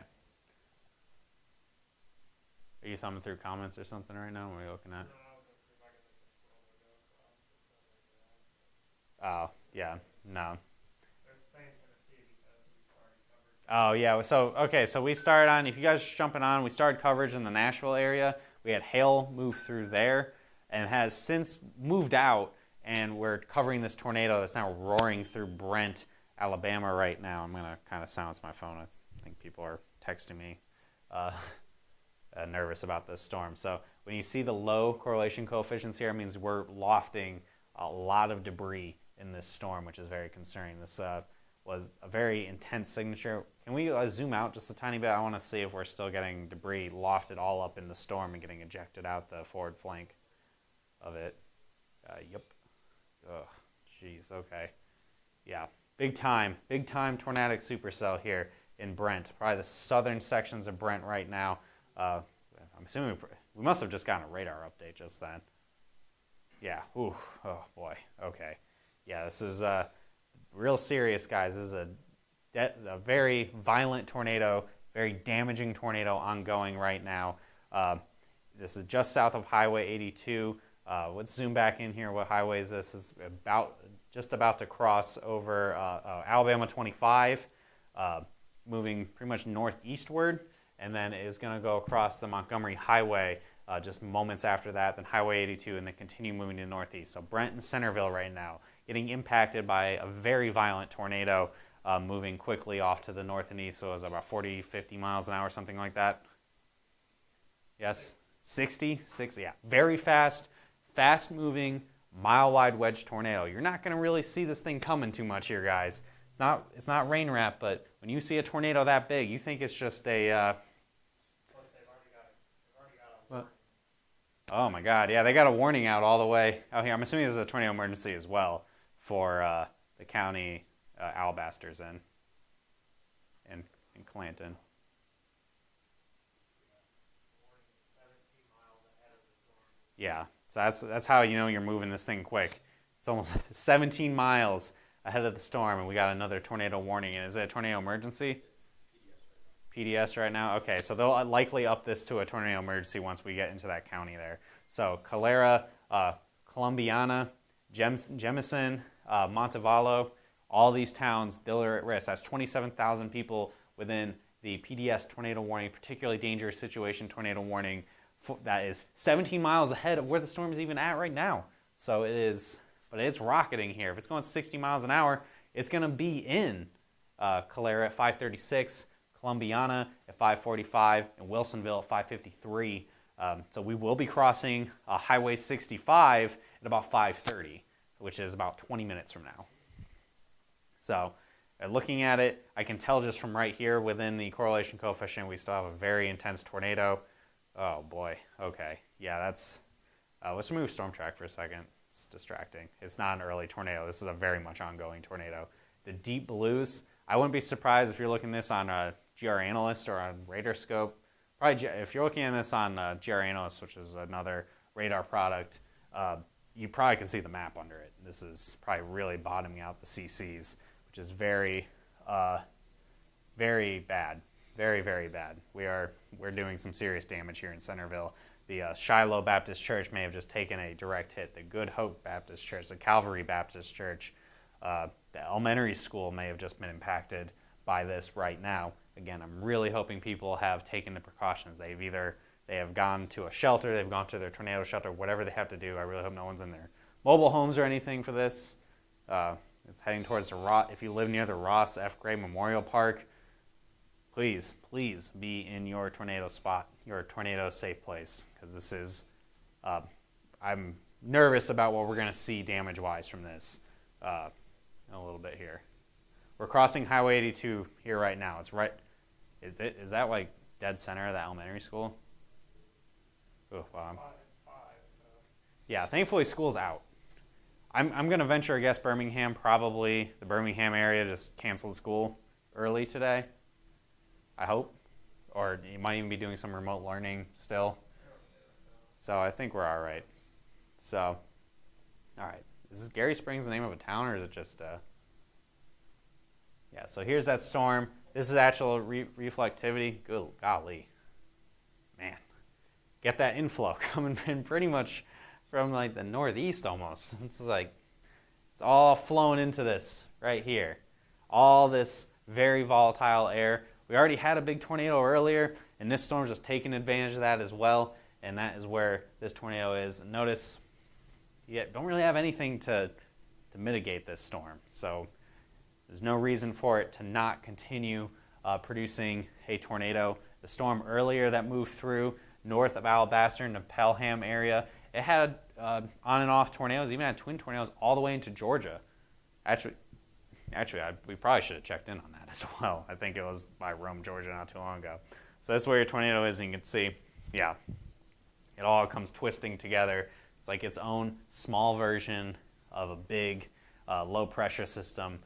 Are you thumbing through comments or something right now? What are you looking at? Oh, yeah, no. Oh, yeah, so, okay, so we started on, if you guys are jumping on, we started coverage in the Nashville area. We had hail move through there and has since moved out, and we're covering this tornado that's now roaring through Brent, Alabama right now. I'm going to kind of silence my phone. I think people are texting me nervous about this storm. So when you see the low correlation coefficients here, it means we're lofting a lot of debris in this storm, which is very concerning. This was a very intense signature. Can we zoom out just a tiny bit? I want to see if we're still getting debris lofted all up in the storm and getting ejected out the forward flank of it. Yep. Ugh, jeez, okay. Yeah, big time tornadic supercell here in Brent. Probably the southern sections of Brent right now. I'm assuming we must have just gotten a radar update just then. Yeah, ooh, oh boy, okay. Yeah, this is real serious, guys. This is a very violent tornado, very damaging tornado ongoing right now. This is just south of Highway 82. Let's zoom back in here. What highway is this? It's just about to cross over Alabama 25, moving pretty much northeastward, and then is going to go across the Montgomery Highway just moments after that, then Highway 82, and then continue moving to the northeast. So Brent and Centerville right now getting impacted by a very violent tornado moving quickly off to the north and east. So it was about 40, 50 miles an hour, something like that. Yes, 60, yeah. Very fast-moving, mile-wide wedge tornado. You're not going to really see this thing coming too much here, guys. It's not rain wrap, but when you see a tornado that big, you think it's just a... Oh my God! Yeah, they got a warning out all the way out here. I'm assuming this is a tornado emergency as well for the county Alabasters in Clanton. Yeah, so that's how you know you're moving this thing quick. It's almost 17 miles ahead of the storm, and we got another tornado warning. And is it a tornado emergency? PDS right now? Okay, so they'll likely up this to a tornado emergency once we get into that county there. So Calera, Columbiana, Jemison, Montevallo, all these towns, they're at risk. That's 27,000 people within the PDS tornado warning, particularly dangerous situation tornado warning. That is 17 miles ahead of where the storm is even at right now. So it is, but it's rocketing here. If it's going 60 miles an hour, it's going to be in Calera at 536, Columbiana at 5:45, and Wilsonville at 5:53. So we will be crossing Highway 65 at about 5:30, which is about 20 minutes from now. So looking at it, I can tell just from right here within the correlation coefficient, we still have a very intense tornado. Oh boy, okay. Yeah, that's, let's remove storm track for a second. It's distracting. It's not an early tornado. This is a very much ongoing tornado. The deep blues, I wouldn't be surprised if you're looking at this on a GR Analyst or on Radar Scope. Probably, if you're looking at this on GR Analyst, which is another radar product, you probably can see the map under it. This is probably really bottoming out the CCs, which is very, very bad. Very, very bad. We're doing some serious damage here in Centerville. The Shiloh Baptist Church may have just taken a direct hit. The Good Hope Baptist Church, the Calvary Baptist Church, the elementary school may have just been impacted by this right now. Again, I'm really hoping people have taken the precautions. They have gone to a shelter, they've gone to their tornado shelter, whatever they have to do. I really hope no one's in their mobile homes or anything for this. It's heading towards the Ross. If you live near the Ross F. Gray Memorial Park, please be in your tornado spot, your tornado safe place, because this is, I'm nervous about what we're going to see damage-wise from this in a little bit here. We're crossing Highway 82 here right now. It's right, is that like dead center of the elementary school? Oh, wow. It's 5, so. Yeah, thankfully school's out. I'm going to venture a guess Birmingham, probably the Birmingham area just canceled school early today. I hope. Or you might even be doing some remote learning still. So I think we're all right. So, all right. Is Gary Springs the name of a town, or is it just yeah, so here's that storm. This is actual reflectivity. Good golly. Man. Get that inflow coming in pretty much from like the northeast almost. It's like, it's all flowing into this right here. All this very volatile air. We already had a big tornado earlier, and this storm's just taking advantage of that as well, and that is where this tornado is. Notice, you don't really have anything to mitigate this storm, so there's no reason for it to not continue producing a tornado. The storm earlier that moved through north of Alabaster in the Pelham area, it had on and off tornadoes, even had twin tornadoes all the way into Georgia. Actually, we probably should have checked in on that as well. I think it was by Rome, Georgia not too long ago. So that's where your tornado is, and you can see, yeah, it all comes twisting together. It's like its own small version of a big low pressure system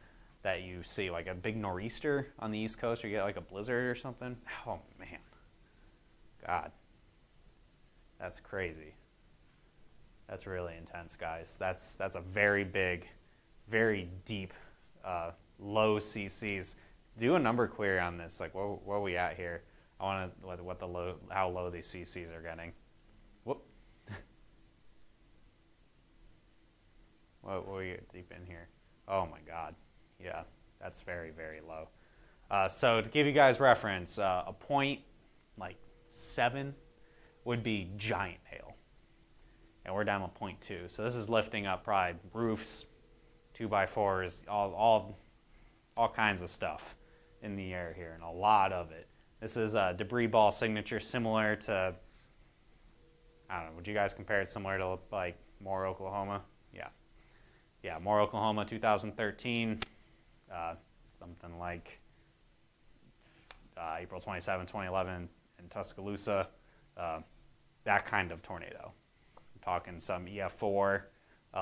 that you see, like a big nor'easter on the East Coast, or you get like a blizzard or something. Oh man, God, that's crazy. That's really intense, guys. That's a very big, very deep, low CCs. Do a number query on this. Like, where are we at here? I want to how low these CCs are getting. Whoop. What were you deep in here? Oh my God. Yeah, that's very, very low. So to give you guys reference, a point like 7 would be giant hail. And we're down to 0.2. So this is lifting up probably roofs, 2x4s, all kinds of stuff in the air here, and a lot of it. This is a debris ball signature similar to, I don't know, would you guys compare it similar to like Moore, Oklahoma? Yeah. Yeah, Moore, Oklahoma, 2013, something like April 27, 2011 in Tuscaloosa, that kind of tornado. I'm talking some EF4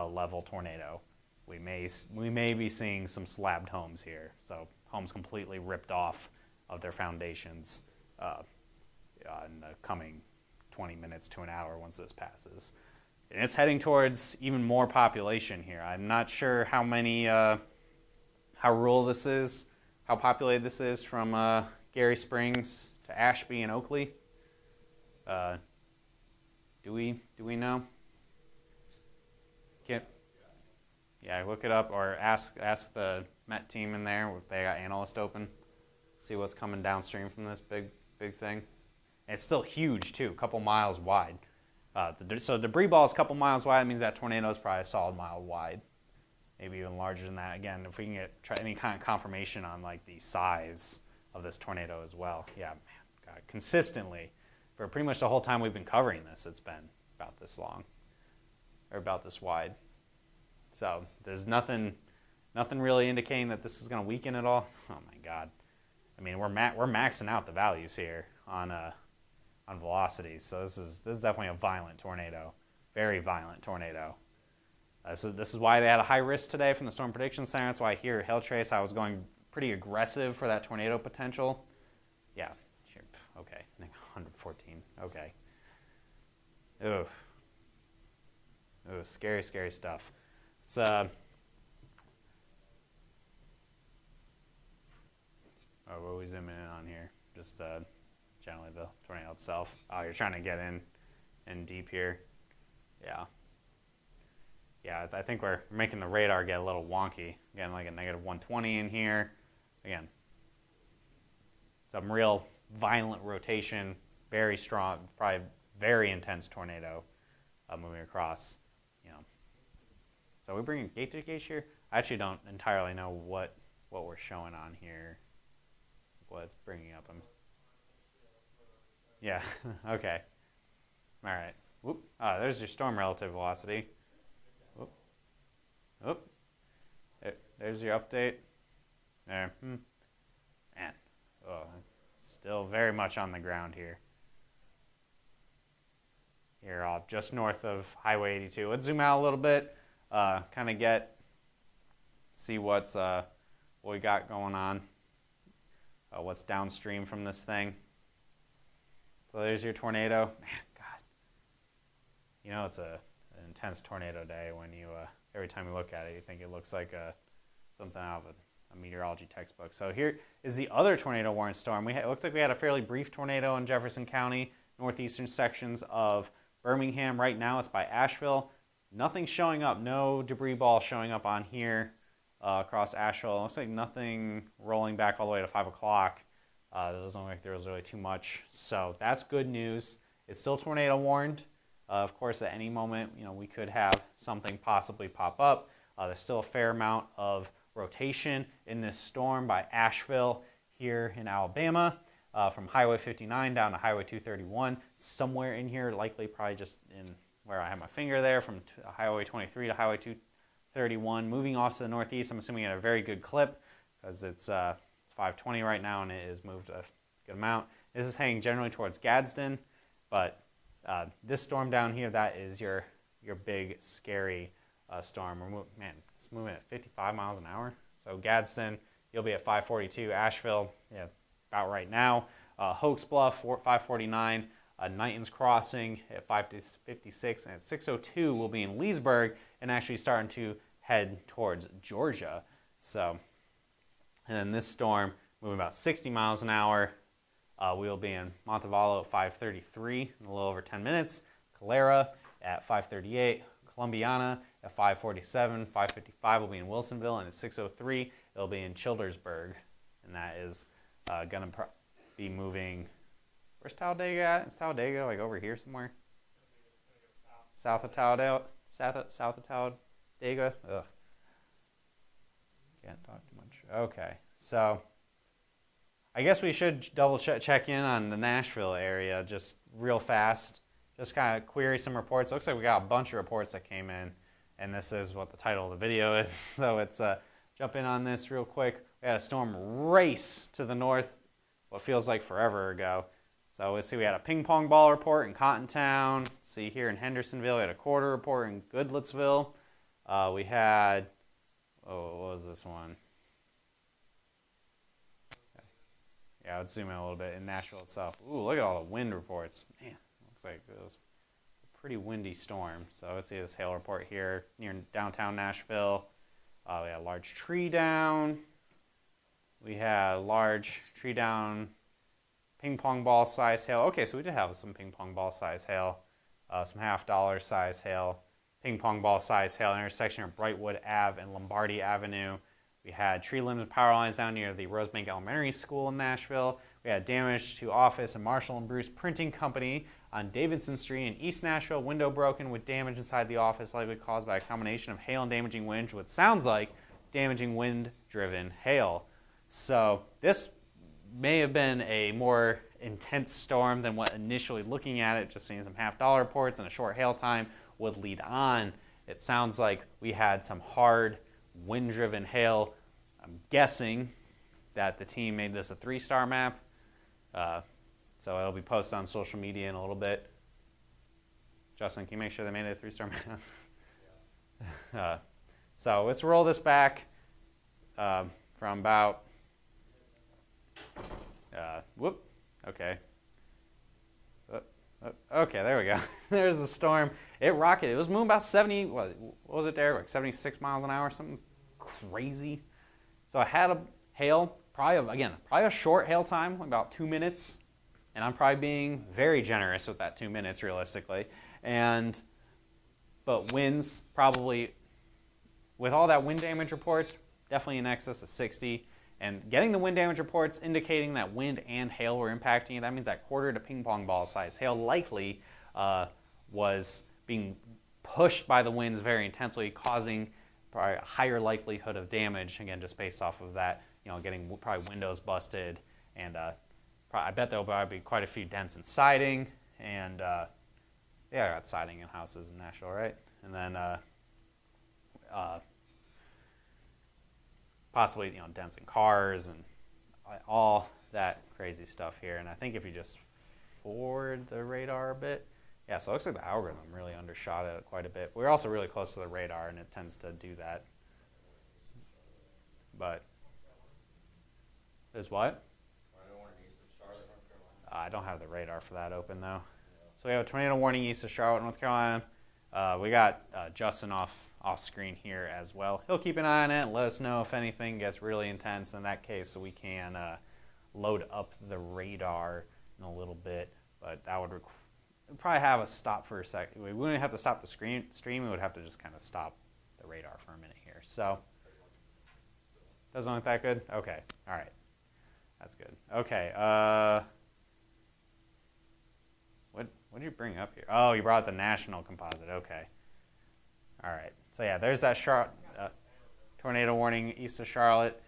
level tornado. We may be seeing some slabbed homes here, so homes completely ripped off of their foundations in the coming 20 minutes to an hour once this passes. And it's heading towards even more population here. I'm not sure how many, how rural this is, how populated this is from Gary Springs to Ashby and Oakley. Do we know? Yeah, look it up, or ask the Met team in there if they got analyst open. See what's coming downstream from this big thing. And it's still huge too, a couple miles wide. So the debris ball is a couple miles wide. That means that tornado is probably a solid mile wide, maybe even larger than that. Again, if we can get any kind of confirmation on like the size of this tornado as well. Yeah, man, God, consistently, for pretty much the whole time we've been covering this, it's been about this long, or about this wide. So there's nothing really indicating that this is going to weaken at all. Oh my God. I mean, we're maxing out the values here on velocities. So this is definitely a violent tornado, very violent tornado. So this is why they had a high risk today from the Storm Prediction Center. That's why here at Hail Trace I was going pretty aggressive for that tornado potential. Yeah, sure. Okay, 114. Okay. Oof. Ooh, scary, scary stuff. It's oh, what are we zooming in on here? Just generally the tornado itself. Oh, you're trying to get in deep here. Yeah. Yeah, I think we're making the radar get a little wonky. Again, like a negative 120 in here. Again, some real violent rotation, very strong, probably very intense tornado moving across. You know, so we're bringing gauge to gauge here. I actually don't entirely know what we're showing on here. What it's bringing up. Yeah. Okay. All right. Whoop. Oh, there's your storm relative velocity. Whoop. Whoop. There's your update. There. Man. Oh, still very much on the ground here. Here, off just north of Highway 82. Let's zoom out a little bit. Kind of see what we got going on. What's downstream from this thing. So there's your tornado. Man, God. You know it's an intense tornado day when you every time you look at it, you think it looks like something out of a meteorology textbook. So here is the other tornado warning storm. It looks like we had a fairly brief tornado in Jefferson County, northeastern sections of Birmingham. Right now it's by Asheville. Nothing showing up. No debris ball showing up on here across Asheville. It looks like nothing rolling back all the way to 5 o'clock. It doesn't look like there was really too much. So that's good news. It's still tornado warned. Of course, at any moment, we could have something possibly pop up. There's still a fair amount of rotation in this storm by Asheville here in Alabama, from Highway 59 down to Highway 231. Somewhere in here, likely probably just in where I have my finger there, from Highway 23 to Highway 231. Moving off to the northeast, I'm assuming at a very good clip because it's 520 right now and it has moved a good amount. This is heading generally towards Gadsden, but this storm down here, that is your big, scary storm. It's moving at 55 miles an hour. So Gadsden, you'll be at 542. Asheville, yeah, about right now. Hoax Bluff, 549. Knighton's Crossing at 556. And at 602, we'll be in Leesburg and actually starting to head towards Georgia. So, and then this storm moving about 60 miles an hour. We'll be in Montevallo at 5:33 in a little over 10 minutes. Calera at 5:38. Columbiana at 5:47. 5:55 will be in Wilsonville, and at 6:03 it'll be in Childersburg, and that is going to be moving. Where's Talladega at? Is Talladega like over here somewhere? South of Talladega. South of Talladega. Ugh. Can't talk too much. Okay, so I guess we should double check in on the Nashville area just real fast. Just kind of query some reports. Looks like we got a bunch of reports that came in, and this is what the title of the video is. So it's jump in on this real quick. We had a storm race to the north, what feels like forever ago. So let's see, we had a ping pong ball report in Cottontown. Let's see, here in Hendersonville, we had a quarter report in Goodlettsville. We had, what was this one? Yeah, let's zoom in a little bit in Nashville itself. Ooh, look at all the wind reports. Man, looks like it was a pretty windy storm. So let's see this hail report here near downtown Nashville. We had a large tree down. We had a large tree down, ping pong ball size hail. Okay, so we did have some ping pong ball size hail, some $50 size hail, ping pong ball size hail, intersection of Brightwood Ave and Lombardy Avenue. We had tree limbs and power lines down near the Rosebank Elementary School in Nashville. We had damage to office and Marshall and Bruce Printing Company on Davidson Street in East Nashville. Window broken with damage inside the office, likely caused by a combination of hail and damaging wind, what sounds like damaging wind-driven hail. So this may have been a more intense storm than what initially looking at it, just seeing some half-dollar reports and a short hail time would lead on. It sounds like we had some hard wind-driven hail. I'm guessing that the team made this a 3-star map. So it'll be posted on social media in a little bit. Justin, can you make sure they made it a 3-star map? So let's roll this back from about, okay. Okay, there we go. There's the storm. It rocketed. It was moving about 70, what was it there? Like 76 miles an hour, something crazy. So I had a hail, probably a short hail time, about 2 minutes. And I'm probably being very generous with that 2 minutes realistically. But winds probably, with all that wind damage reports, definitely in excess of 60. And getting the wind damage reports indicating that wind and hail were impacting you, that means that quarter to ping pong ball size hail likely was being pushed by the winds very intensely, causing probably a higher likelihood of damage, again, just based off of that, getting probably windows busted, and I bet there'll probably be quite a few dents in siding, and I got siding in houses in Nashville, right? And then possibly dents in cars and all that crazy stuff here. And I think if you just forward the radar a bit, yeah, so it looks like the algorithm really undershot it quite a bit. We're also really close to the radar, and it tends to do that. But there's what? I don't have the radar for that open though. So we have a tornado warning east of Charlotte, North Carolina. We got Justin off screen here as well. He'll keep an eye on it and let us know if anything gets really intense in that case, so we can load up the radar in a little bit. But that would probably have us stop for a second. We wouldn't have to stop the stream. We would have to just kind of stop the radar for a minute here. So doesn't look that good? Okay. All right. That's good. Okay. What did you bring up here? Oh, you brought the national composite. Okay. All right. So yeah, there's that tornado warning east of Charlotte.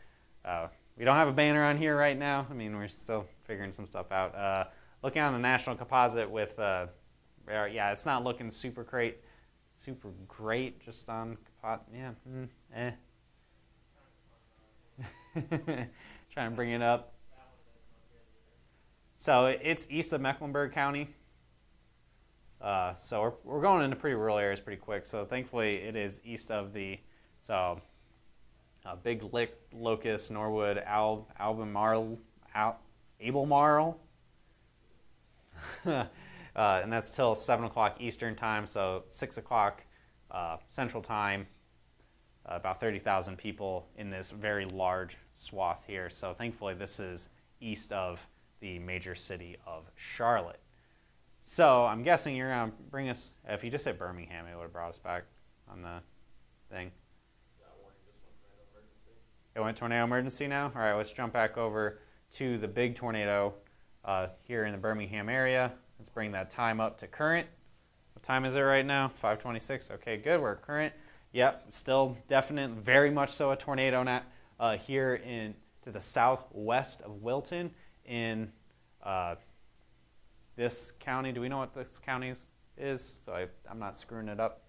We don't have a banner on here right now. I mean, we're still figuring some stuff out. Looking on the national composite with, it's not looking super great. Just on Trying to bring it up. So it's east of Mecklenburg County. So we're going into pretty rural areas pretty quick. So thankfully it is east of the Big Lick, Locust, Norwood, Albemarle, and that's till 7 o'clock Eastern time. So 6 o'clock Central time. About 30,000 people in this very large swath here. So thankfully this is east of the major city of Charlotte. So I'm guessing you're going to bring us, if you just said Birmingham, it would have brought us back on the thing. It went tornado emergency now? All right, let's jump back over to the big tornado here in the Birmingham area. Let's bring that time up to current. What time is it right now? 5:26. Okay, good. We're current. Yep, still definite, very much so a tornado here to the southwest of Wilton in this county. Do we know what this county is? So I'm not screwing it up.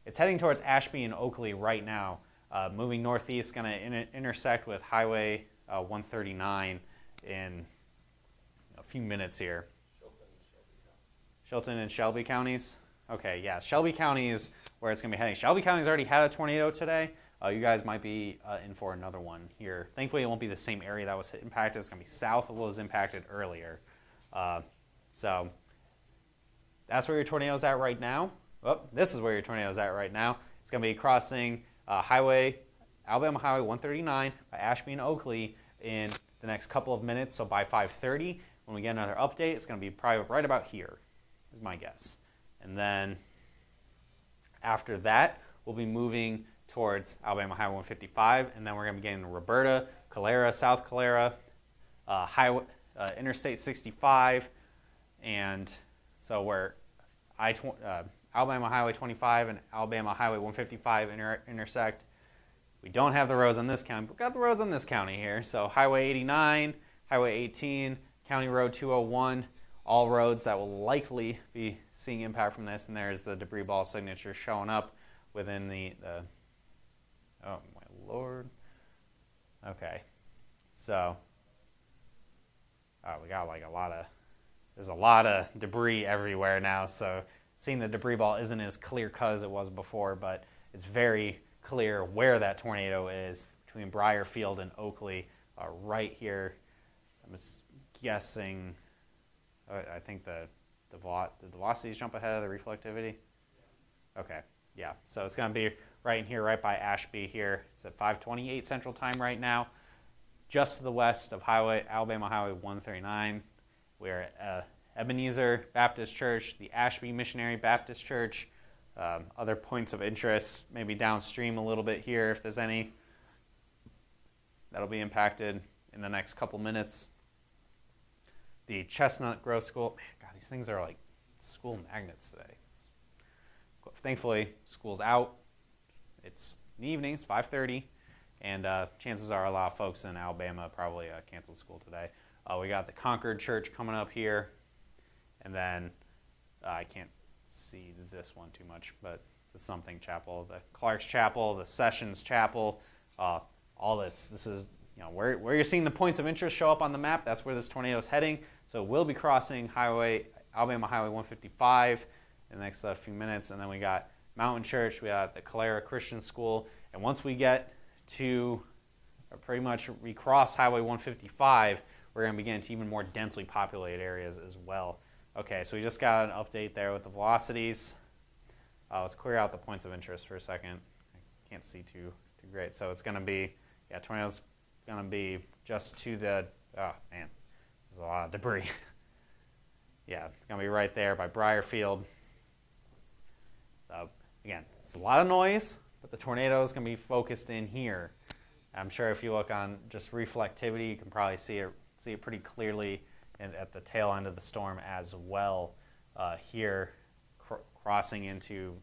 It's heading towards Ashby and Oakley right now. Moving northeast, going to intersect with Highway 139 in a few minutes here. Chilton and Shelby counties? Okay, yeah, Shelby County is where it's going to be heading. Shelby County's already had a tornado today. You guys might be in for another one here. Thankfully, it won't be the same area that was impacted. It's going to be south of what was impacted earlier. So that's where your tornado's at right now. Oh, this is where your tornado's at right now. It's going to be crossing Alabama Highway 139 by Ashby and Oakley in the next couple of minutes. So by 5:30, when we get another update, it's going to be probably right about here, is my guess. And then after that, we'll be moving towards Alabama Highway 155, and then we're going to be getting to Roberta, Calera, South Calera, Interstate 65, and so where Alabama Highway 25 and Alabama Highway 155 intersect. We don't have the roads on this county, but we've got the roads on this county here. So Highway 89, Highway 18, County Road 201, all roads that will likely be seeing impact from this. And there's the debris ball signature showing up within the oh my Lord. Okay, so we got like there's a lot of debris everywhere now, so seeing the debris ball isn't as clear cut as it was before, but it's very clear where that tornado is between Briarfield and Oakley, right here. I'm just guessing, I think the velocities jump ahead of the reflectivity? Okay, yeah, so it's going to be right in here, right by Ashby here. It's at 5:28 Central Time right now, just to the west of Alabama Highway 139. We're at Ebenezer Baptist Church, the Ashby Missionary Baptist Church, other points of interest, maybe downstream a little bit here if there's any. That'll be impacted in the next couple minutes. The Chestnut Grove School. Man, God, these things are like school magnets today. Thankfully, school's out. It's in the evening, it's 5:30, and chances are a lot of folks in Alabama probably canceled school today. We got the Concord Church coming up here, and then I can't see this one too much, but the Something Chapel, the Clark's Chapel, the Sessions Chapel, all this. This is where you're seeing the points of interest show up on the map. That's where this tornado is heading. So we'll be crossing Alabama Highway 155 in the next few minutes, and then we got Mountain Church, we got the Calera Christian School, and once we get to pretty much recross Highway 155, we're going to begin to even more densely populated areas as well. Okay, so we just got an update there with the velocities. Let's clear out the points of interest for a second. I can't see too great. So it's going to be, tornado's going to be just to the, oh man, there's a lot of debris. Yeah, it's going to be right there by Briarfield. Again, it's a lot of noise, but the tornado is going to be focused in here. I'm sure if you look on just reflectivity, you can probably see it pretty clearly at the tail end of the storm as well. Here, crossing into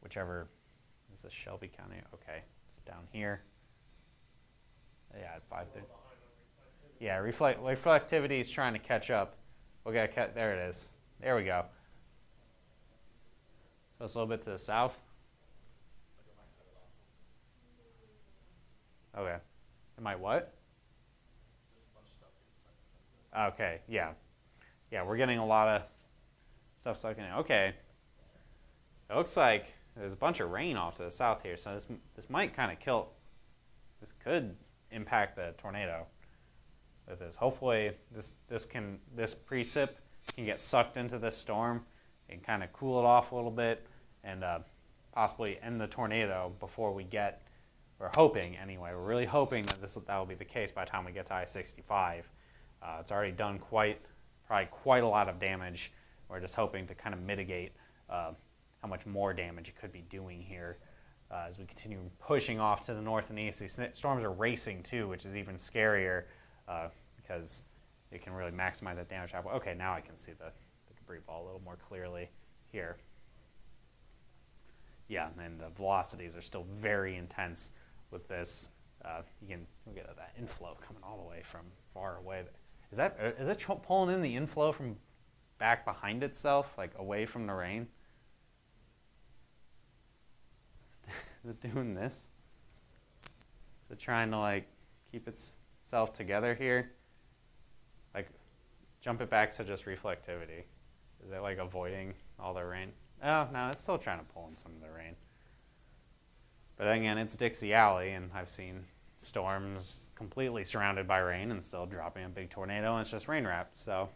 whichever, is this Shelby County? Okay, it's down here. Yeah, at 5:30. Yeah, reflectivity is trying to catch up. There it is. There we go. So it's a little bit to the south. Okay. It might what? Okay, yeah. Yeah, we're getting a lot of stuff sucking in. Okay. It looks like there's a bunch of rain off to the south here, so this might kind of this could impact the tornado with this. Hopefully this precip can get sucked into this storm and kind of cool it off a little bit and possibly end the tornado before we're hoping anyway, we're really hoping that that will be the case by the time we get to I-65. It's already done probably quite a lot of damage. We're just hoping to kind of mitigate how much more damage it could be doing here as we continue pushing off to the north and east. These storms are racing too, which is even scarier because it can really maximize that damage. Okay, now I can see the debris ball a little more clearly here. Yeah, and the velocities are still very intense with this. You can look at that inflow coming all the way from far away. Is it pulling in the inflow from back behind itself, like away from the rain? Is it doing this? Is it trying to like keep itself together here? Like jump it back to just reflectivity. Is it like avoiding all the rain? Oh, no, it's still trying to pull in some of the rain. But again, it's Dixie Alley, and I've seen storms completely surrounded by rain and still dropping a big tornado, and it's just rain wrapped. So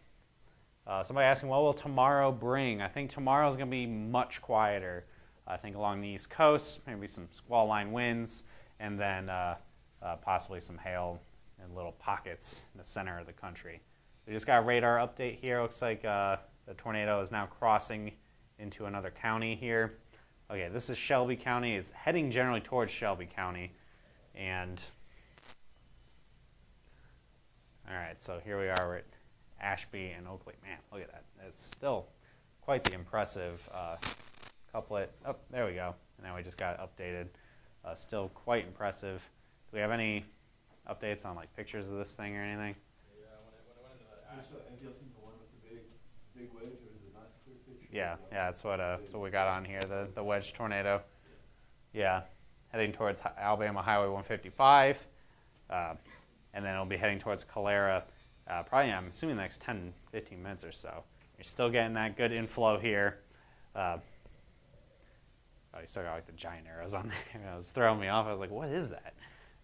somebody asking, what will tomorrow bring? I think tomorrow is going to be much quieter. I think along the East Coast, maybe some squall line winds, and then possibly some hail in little pockets in the center of the country. We just got a radar update here. Looks like the tornado is now crossing into another county here. Okay, this is Shelby County. It's heading generally towards Shelby County. And, all right, so here we are. We're at Ashby and Oakley. Man, look at that. It's still quite the impressive couplet. Oh, there we go. And now we just got updated. Still quite impressive. Do we have any updates on like pictures of this thing or anything? Have y'all seen the one with the big wedge, or is it a nice clear picture? Yeah, that's what we got on here, the wedge tornado. Yeah, heading towards Alabama Highway 155, and then it'll be heading towards Calera, probably, I'm assuming the next 10, 15 minutes or so. You're still getting that good inflow here. Oh, you still got like the giant arrows on there. It was throwing me off. I was like, what is that?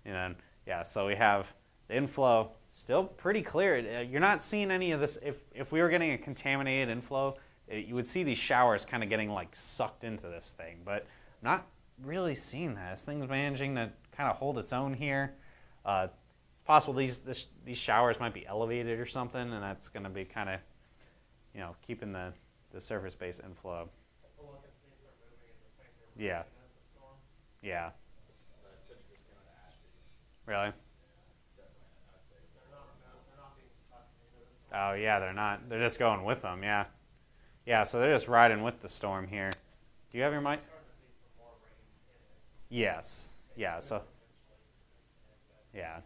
And then, yeah, so we have the inflow still pretty clear. You're not seeing any of this. If we were getting a contaminated inflow, you would see these showers kind of getting like sucked into this thing, but I'm not really seeing that. This thing's managing to kind of hold its own here. It's possible these showers might be elevated or something, and that's going to be kind of, keeping the surface-based inflow. Yeah. Yeah. Really? Oh yeah, they're not. They're just going with them. Yeah. Yeah. So they're just riding with the storm here. Do you have your mic? Yes. Yeah. So. Yeah.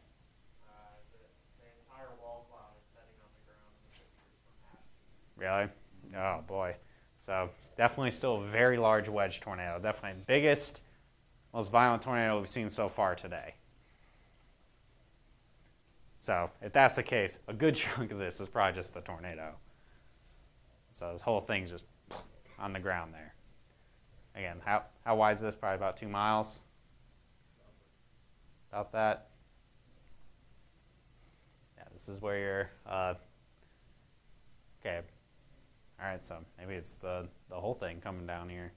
Really? Oh boy. So definitely still a very large wedge tornado. Definitely biggest, most violent tornado we've seen so far today. So if that's the case, a good chunk of this is probably just the tornado. So this whole thing's just on the ground there. Again, how wide is this? Probably about 2 miles. About that. Yeah, this is where you're. Okay. All right, so maybe it's the whole thing coming down here.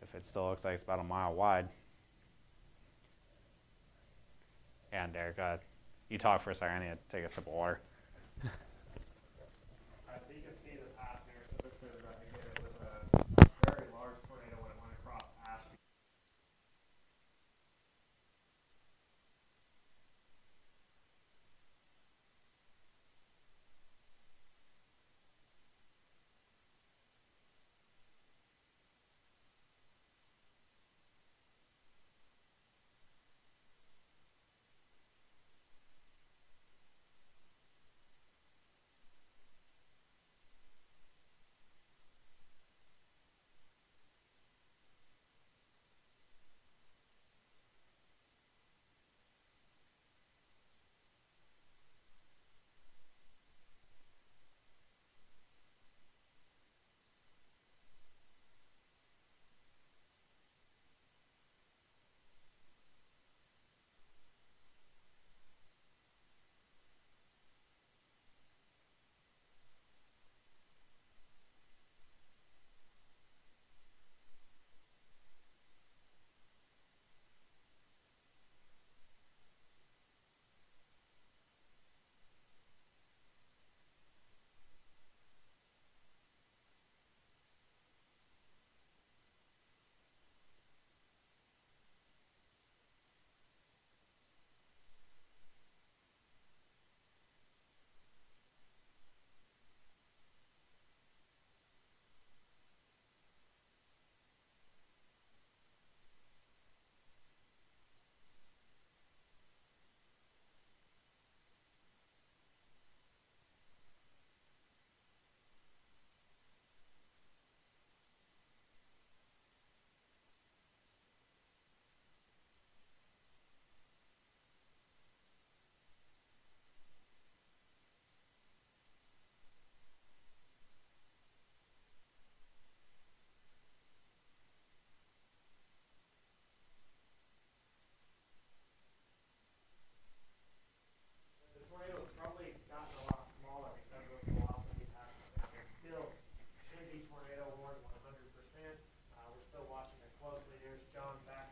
If it still looks like it's about a mile wide. Yeah, and Derek, you talk for a second. I need to take a sip of water. So you can see the path here. So this is, again, it was a very large tornado when it went across Ashby.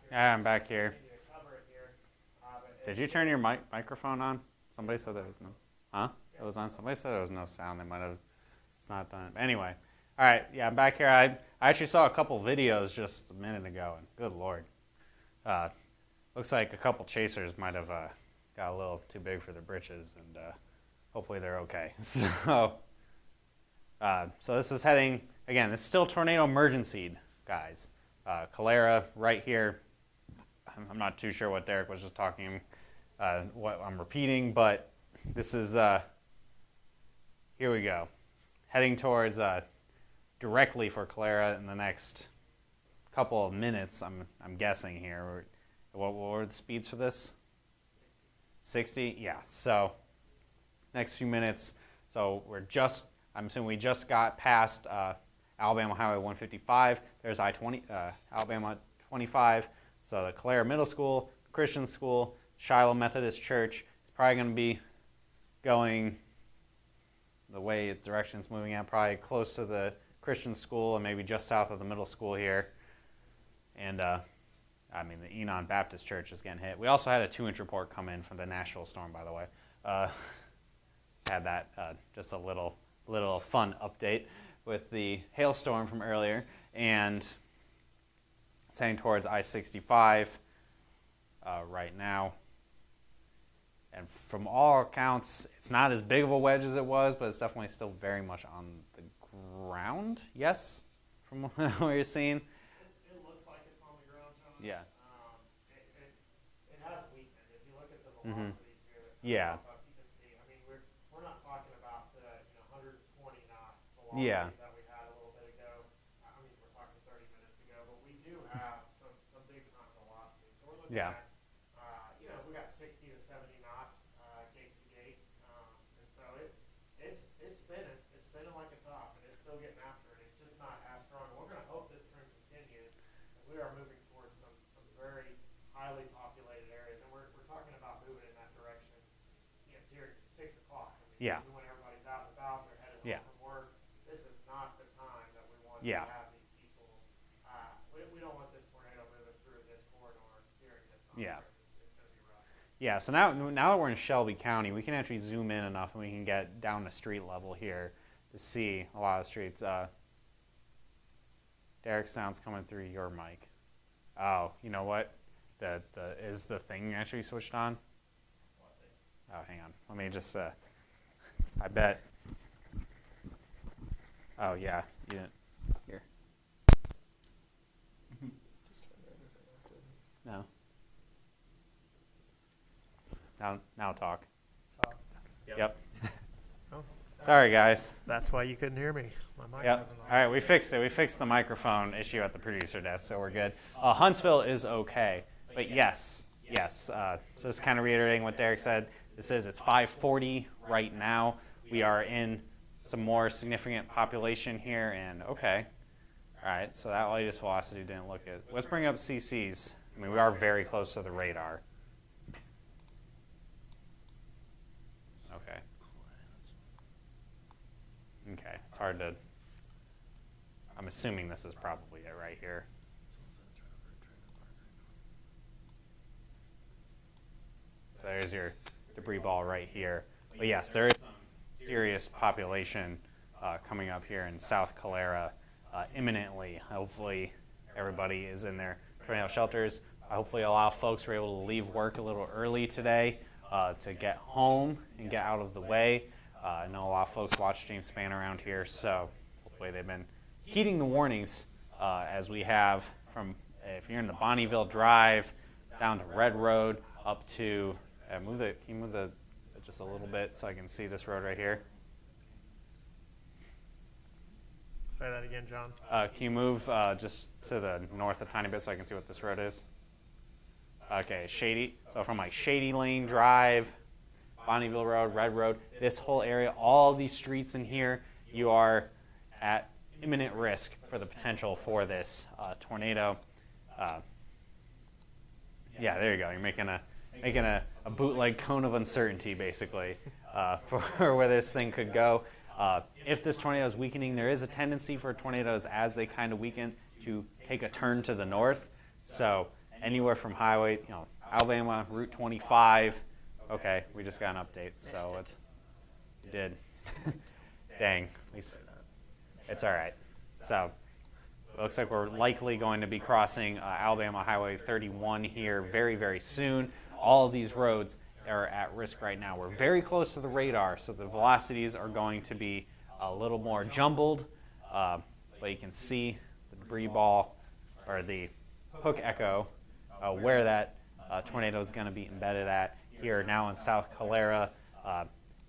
Yeah, I'm back here. Did you turn your microphone on? Somebody said there was no. Huh? It was on. Somebody said there was no sound. They might have. It's not done. Anyway, all right. Yeah, I'm back here. I actually saw a couple videos just a minute ago, and good lord, looks like a couple chasers might have got a little too big for their britches, and hopefully they're okay. So this is heading again. It's still tornado emergency, guys. Calera right here. I'm not too sure what Derek was just talking, what I'm repeating, but this is here we go. Heading towards directly for Calera in the next couple of minutes, I'm guessing here. What were the speeds for this? 60? Yeah, so next few minutes. So I'm assuming we just got past Alabama Highway 155. There's I-20, Alabama 25. So the Calera Middle School, Christian School, Shiloh Methodist Church is probably going to be going the way its direction's moving at, probably close to the Christian School and maybe just south of the middle school here. And the Enon Baptist Church is getting hit. We also had a 2-inch report come in from the Nashville storm, by the way. Had that just a little fun update with the hailstorm from earlier, and it's heading towards I-65 right now. And from all accounts, it's not as big of a wedge as it was, but it's definitely still very much on the ground. Yes, from what you're seeing. It looks like it's on the ground, John. Yeah. It has weakened. If you look at the Mm-hmm. velocities here, Yeah. you can see. I mean, we're not talking about the 120 knot Yeah. velocities that we had a little bit ago. I mean, we're talking 30 minutes ago, but we do have some big time velocities. So we're looking Yeah. at we got 60 to 70 knots gate to gate, and so it's spinning. It's spinning like a top, and it's still getting after it. It's just not as strong. We're going to hope this trend continues. We are moving towards some very highly populated areas, and we're talking about moving in that direction. During 6 o'clock. I mean, Yeah. This is when everybody's out and about. They're headed Yeah. home from work. This is not the time that we want Yeah. to have these people. We don't want this tornado moving through this corridor during this time. Yeah. It's going to be rough. Yeah, so now that we're in Shelby County, we can actually zoom in enough and we can get down to street level here to see a lot of streets. Derek, sound's coming through your mic. Oh, you know what? Is the thing actually switched on? Oh, hang on. Let me just, I bet. Oh, yeah. You didn't. Here. No. Now talk. Yep. Oh. Sorry, guys. That's why you couldn't hear me. My mic Yep. wasn't All on. right, we fixed it. We fixed the microphone issue at the producer desk, so we're good. Huntsville is okay, but yes. So just kind of reiterating what Derek said. It's 5:40 right now. We are in some more significant population here, and okay. All right, so that latest velocity didn't look at. Let's bring up CCs. I mean, we are very close to the radar. Okay. Okay, it's hard to. I'm assuming this is probably it right here. So there's your debris ball right here. But yes, there is some serious population coming up here in South Calera imminently. Hopefully everybody is in their tornado shelters. Hopefully a lot of folks were able to leave work a little early today to get home and get out of the way. I know a lot of folks watch James Spann around here, so hopefully they've been heeding the warnings as we have from, if you're in the Bonneville Drive, down to Red Road, up to, can you move the just a little bit so I can see this road right here? Say that again, John. Can you move just to the north a tiny bit so I can see what this road is? Okay, Shady. So from like Shady Lane Drive, Bonneville Road, Red Road, this whole area, all these streets in here, you are at imminent risk for the potential for this tornado. Yeah, there you go. You're making a bootleg cone of uncertainty, basically, for where this thing could go. If this tornado is weakening, there is a tendency for tornadoes as they kind of weaken to take a turn to the north. So anywhere from highway, Alabama, Route 25. Okay, we just got an update, so you did. Dang, at least it's all right. So it looks like we're likely going to be crossing Alabama Highway 31 here very, very soon. All of these roads are at risk right now. We're very close to the radar, so the velocities are going to be a little more jumbled, but you can see the debris ball, or the hook echo, where that tornado is going to be embedded at here now in South Calera.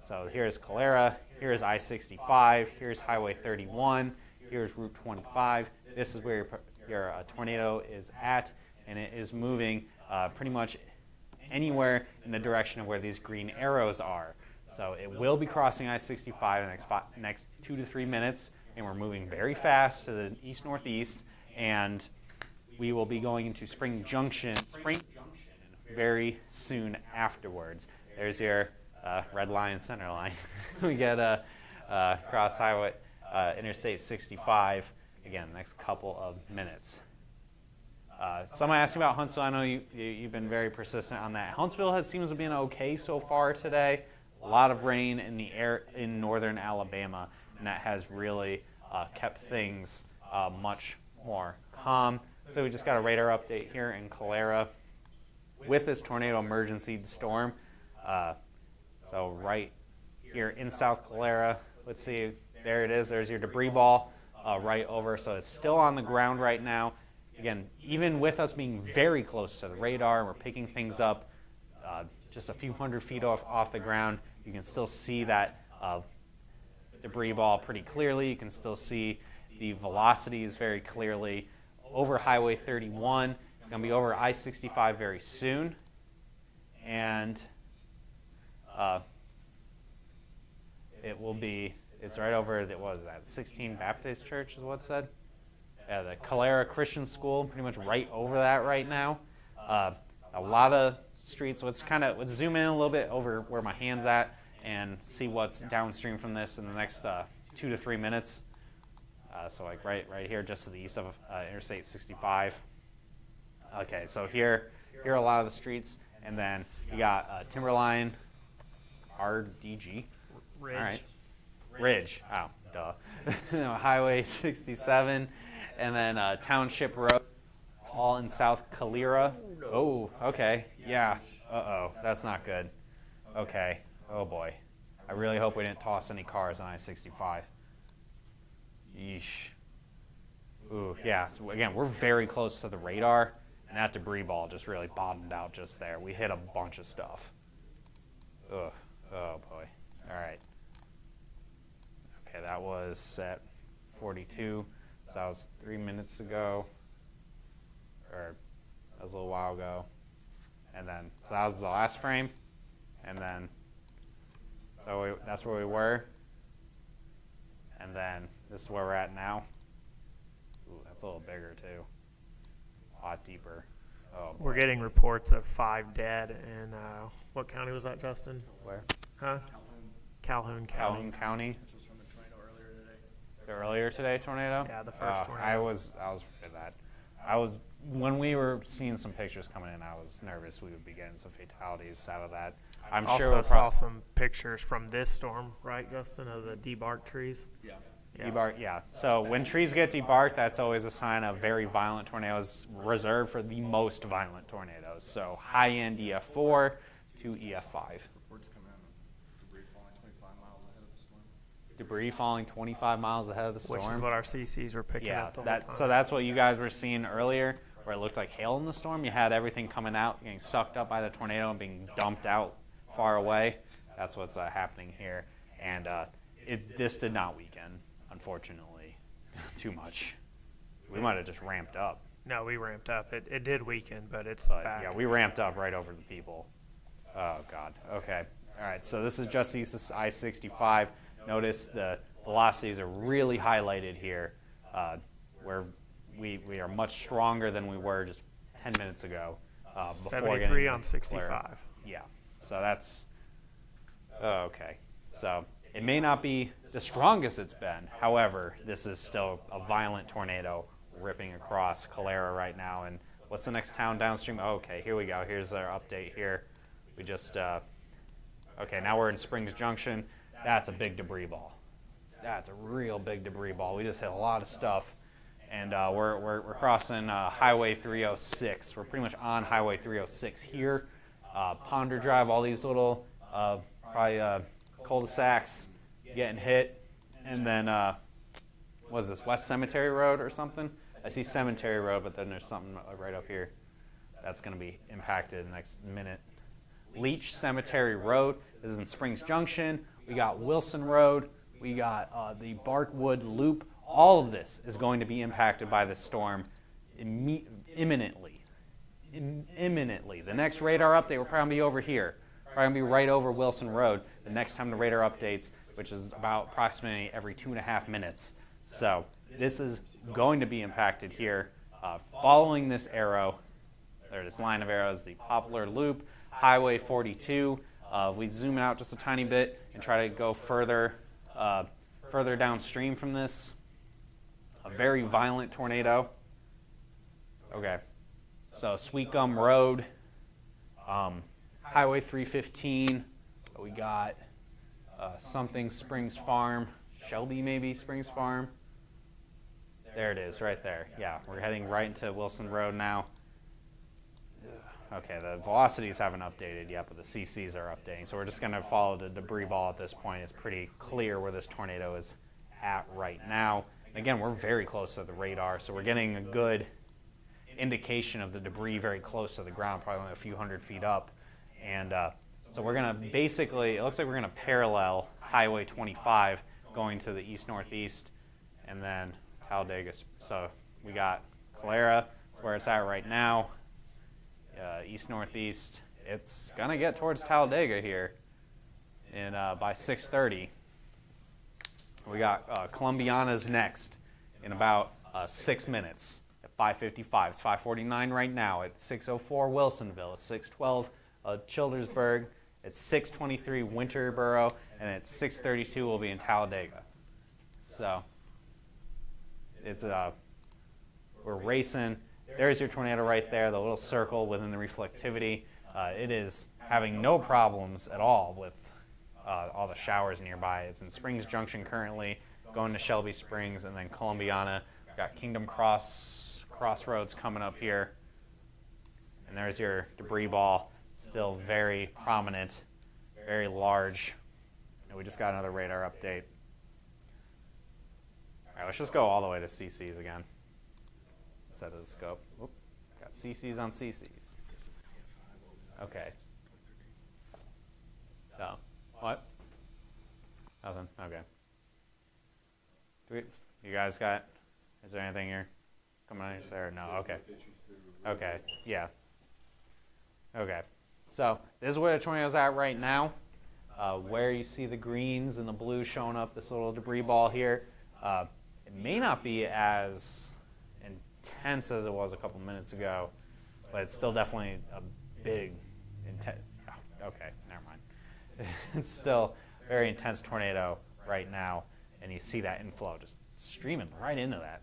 So here's Calera, here's I-65, here's Highway 31, here's Route 25. This is where your tornado is at, and it is moving pretty much anywhere in the direction of where these green arrows are. So it will be crossing I-65 in the next 2 to 3 minutes, and we're moving very fast to the east-northeast, and we will be going into Spring Junction very soon afterwards. There's your red line, center line. We get cross highway, Interstate 65, again, next couple of minutes. Someone asked me about Huntsville. I know you've been very persistent on that. Huntsville seems to be okay so far today. A lot of rain in the air in northern Alabama, and that has really kept things much more calm. So we just got a radar update here in Calera with this tornado emergency storm. So right here in South Calera, let's see, there it is. There's your debris ball right over. So it's still on the ground right now. Again, even with us being very close to the radar, we're picking things up just a few hundred feet off the ground. You can still see that debris ball pretty clearly. You can still see the velocities very clearly. Over Highway 31, it's going to be over I-65 very soon. And it will be, it's right over, what was that, 16 Baptist Church is what it said? Yeah, the Calera Christian School, pretty much right over that right now. A lot of streets. Let's zoom in a little bit over where my hand's at and see what's downstream from this in the next 2 to 3 minutes. So like right here, just to the east of Interstate 65. Okay, so here are a lot of the streets, and then you got Timberline, RDG. Ridge. All right. Ridge. Oh, duh. Highway 67, and then Township Road, all in South Calera. Oh, okay. Yeah. Uh-oh. That's not good. Okay. Oh, boy. I really hope we didn't toss any cars on I-65. Yeesh. Ooh, yeah. So again, we're very close to the radar, and that debris ball just really bottomed out just there. We hit a bunch of stuff. Ugh. Oh, boy. All right. Okay, that was at 42. So that was 3 minutes ago. Or that was a little while ago. And then, so that was the last frame. And then, so that's where we were. And then this is where we're at now. Ooh, that's a little bigger too. A lot deeper. Oh, boy. We're getting reports of 5 dead in, what county was that, Justin? Where? Huh? Calhoun County. Calhoun County. Which was from a tornado earlier today. The earlier today tornado? Yeah, the first tornado. I was for that. When we were seeing some pictures coming in, I was nervous we would be getting some fatalities out of that. I'm also sure we'll saw some pictures from this storm, right, Justin, of the debarked trees? Yeah. Debark, yeah. So when trees get debarked, that's always a sign of very violent tornadoes, reserved for the most violent tornadoes. So high-end EF4 to EF5. Reports coming out of debris falling 25 miles ahead of the storm. Debris falling 25 miles ahead of the storm. Which is what our CCs were picking Yeah, up the whole time. so that's what you guys were seeing earlier, where it looked like hail in the storm. You had everything coming out, getting sucked up by the tornado and being dumped out far away. That's what's happening here. And this did not weaken, unfortunately, too much. We might have just ramped up. No, we ramped up. It did weaken, but it's But back. yeah, we ramped up right over the people. Oh, God. Okay. All right, so this is just east of I-65. Notice the velocities are really highlighted here, where we are much stronger than we were just 10 minutes ago. Before 73 getting on to 65. Calera. Yeah, so that's okay. So it may not be the strongest it's been. However, this is still a violent tornado ripping across Calera right now. And what's the next town downstream? Oh, okay, here we go. Here's our update here. We just okay, now we're in Springs Junction. That's a big debris ball. That's a real big debris ball. We just hit a lot of stuff. And we're crossing Highway 306. We're pretty much on Highway 306 here. Ponder Drive, all these little probably cul-de-sacs getting hit. And then, what is this, West Cemetery Road or something? I see Cemetery Road, but then there's something right up here that's going to be impacted in the next minute. Leach Cemetery Road. This is in Springs Junction. We got Wilson Road. We got the Barkwood Loop. All of this is going to be impacted by this storm imminently. Imminently. The next radar update will probably be over here. Probably going to be right over Wilson Road the next time the radar updates, which is about approximately every 2.5 minutes. So this is going to be impacted here. Following this arrow, or this line of arrows, the Poplar Loop, Highway 42. If we zoom out just a tiny bit and try to go further downstream from this, a very violent tornado. Okay, so Sweet Gum Road, Highway 315. We got something Springs Farm, Shelby maybe Springs Farm. There it is, right there. Yeah, we're heading right into Wilson Road now. Okay, the velocities haven't updated yet, but the CCs are updating. So we're just going to follow the debris ball at this point. It's pretty clear where this tornado is at right now. And again, we're very close to the radar, so we're getting a good indication of the debris very close to the ground, probably only a few hundred feet up. And so we're going to basically, it looks like we're going to parallel Highway 25 going to the east-northeast, and then Talladega. So we got Calera, where it's at right now. East-northeast. It's going to get towards Talladega here by 6:30. We got Columbiana's next in about 6 minutes at 5:55. It's 5:49 right now. At 6:04 Wilsonville. At 6:12 Childersburg. At 6:23 Winterboro. And at 6:32 we'll be in Talladega. So it's we're racing. There's your tornado right there, the little circle within the reflectivity. It is having no problems at all with all the showers nearby. It's in Springs Junction currently, going to Shelby Springs, and then Columbiana. We've got Kingdom Crossroads coming up here. And there's your debris ball, still very prominent, very large. And we just got another radar update. All right, let's just go all the way to CCs again. Instead of the scope. Whoop. Got CCs on CCs. Okay. No. What? Nothing. Okay. You guys got? Is there anything here coming on there? No. Okay. Okay. Yeah. Okay. So this is where the tornado's at right now. Where you see the greens and the blues showing up, this little debris ball here. It may not be as intense as it was a couple minutes ago, but it's still definitely a big, intense. Okay, never mind. It's still a very intense tornado right now, and you see that inflow just streaming right into that.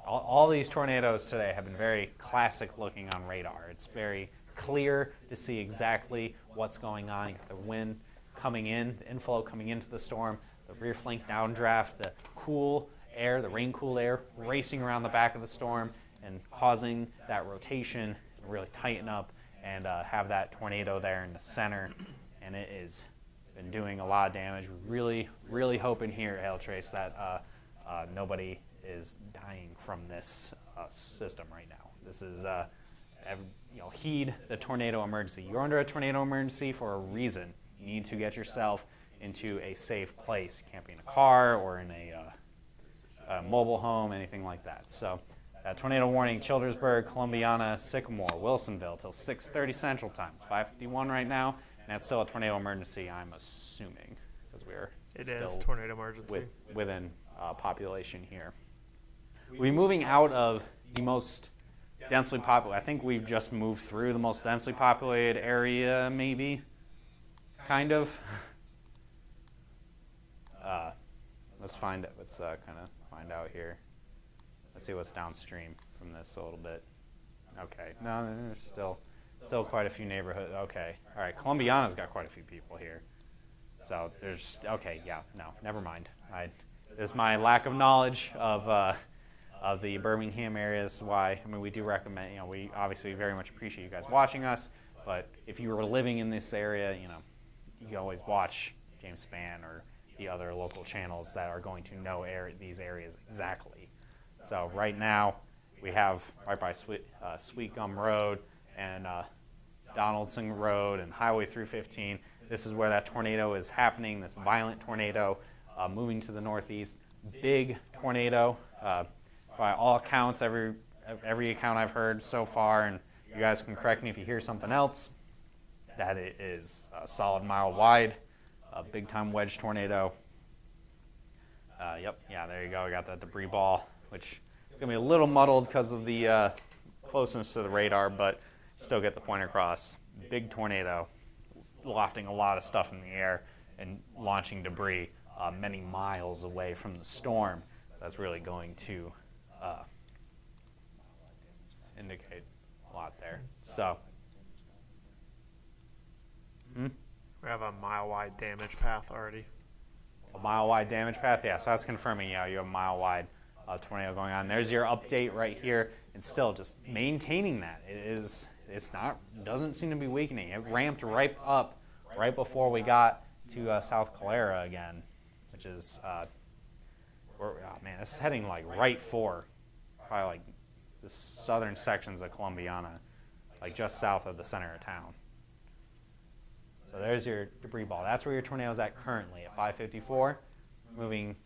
All these tornadoes today have been very classic looking on radar. It's very clear to see exactly what's going on. You got the wind coming in, the inflow coming into the storm, the rear flank downdraft, the cool air, the rain-cooled air, racing around the back of the storm and causing that rotation to really tighten up and have that tornado there in the center. And it has been doing a lot of damage. We're really hoping here at Hail Trace that nobody is dying from this system right now. This is, heed the tornado emergency. You're under a tornado emergency for a reason. You need to get yourself into a safe place. You can't be in a car or in a mobile home, anything like that. So tornado warning, Childersburg, Columbiana, Sycamore, Wilsonville till 6:30 Central Time. It's 5:51 right now, and that's still a tornado emergency, I'm assuming, because we're still tornado emergency within population here. We're moving out of the most densely populated. I think we've just moved through the most densely populated area, maybe, kind of. Let's find it. Let's kind of find out here. Let's see what's downstream from this a little bit. Okay, no, there's still quite a few neighborhoods. Okay, all right. Columbiana's got quite a few people here. So there's never mind. It's my lack of knowledge of the Birmingham area. This is why. I mean, we do recommend. We obviously very much appreciate you guys watching us. But if you were living in this area, you can always watch James Spann or the other local channels that are going to know these areas exactly. So right now we have right by Sweet Gum Road and Donaldson Road and Highway 315. This is where that tornado is happening, this violent tornado moving to the northeast. Big tornado. By all accounts, every account I've heard so far, and you guys can correct me if you hear something else, that it is a solid mile wide, a big-time wedge tornado. There you go. We got that debris ball, which is going to be a little muddled because of the closeness to the radar, but still get the point across. Big tornado, lofting a lot of stuff in the air and launching debris many miles away from the storm. So that's really going to indicate a lot there. So, We have a mile-wide damage path already. a mile-wide damage path? Yeah, so that's confirming, you have a mile-wide tornado going on. There's your update right here, and still just maintaining that. Doesn't seem to be weakening. It ramped right up right before we got to South Calera again, which is, this is heading like right for probably like the southern sections of Columbiana, like just south of the center of town. So there's your debris ball. That's where your tornado is at currently at 554, moving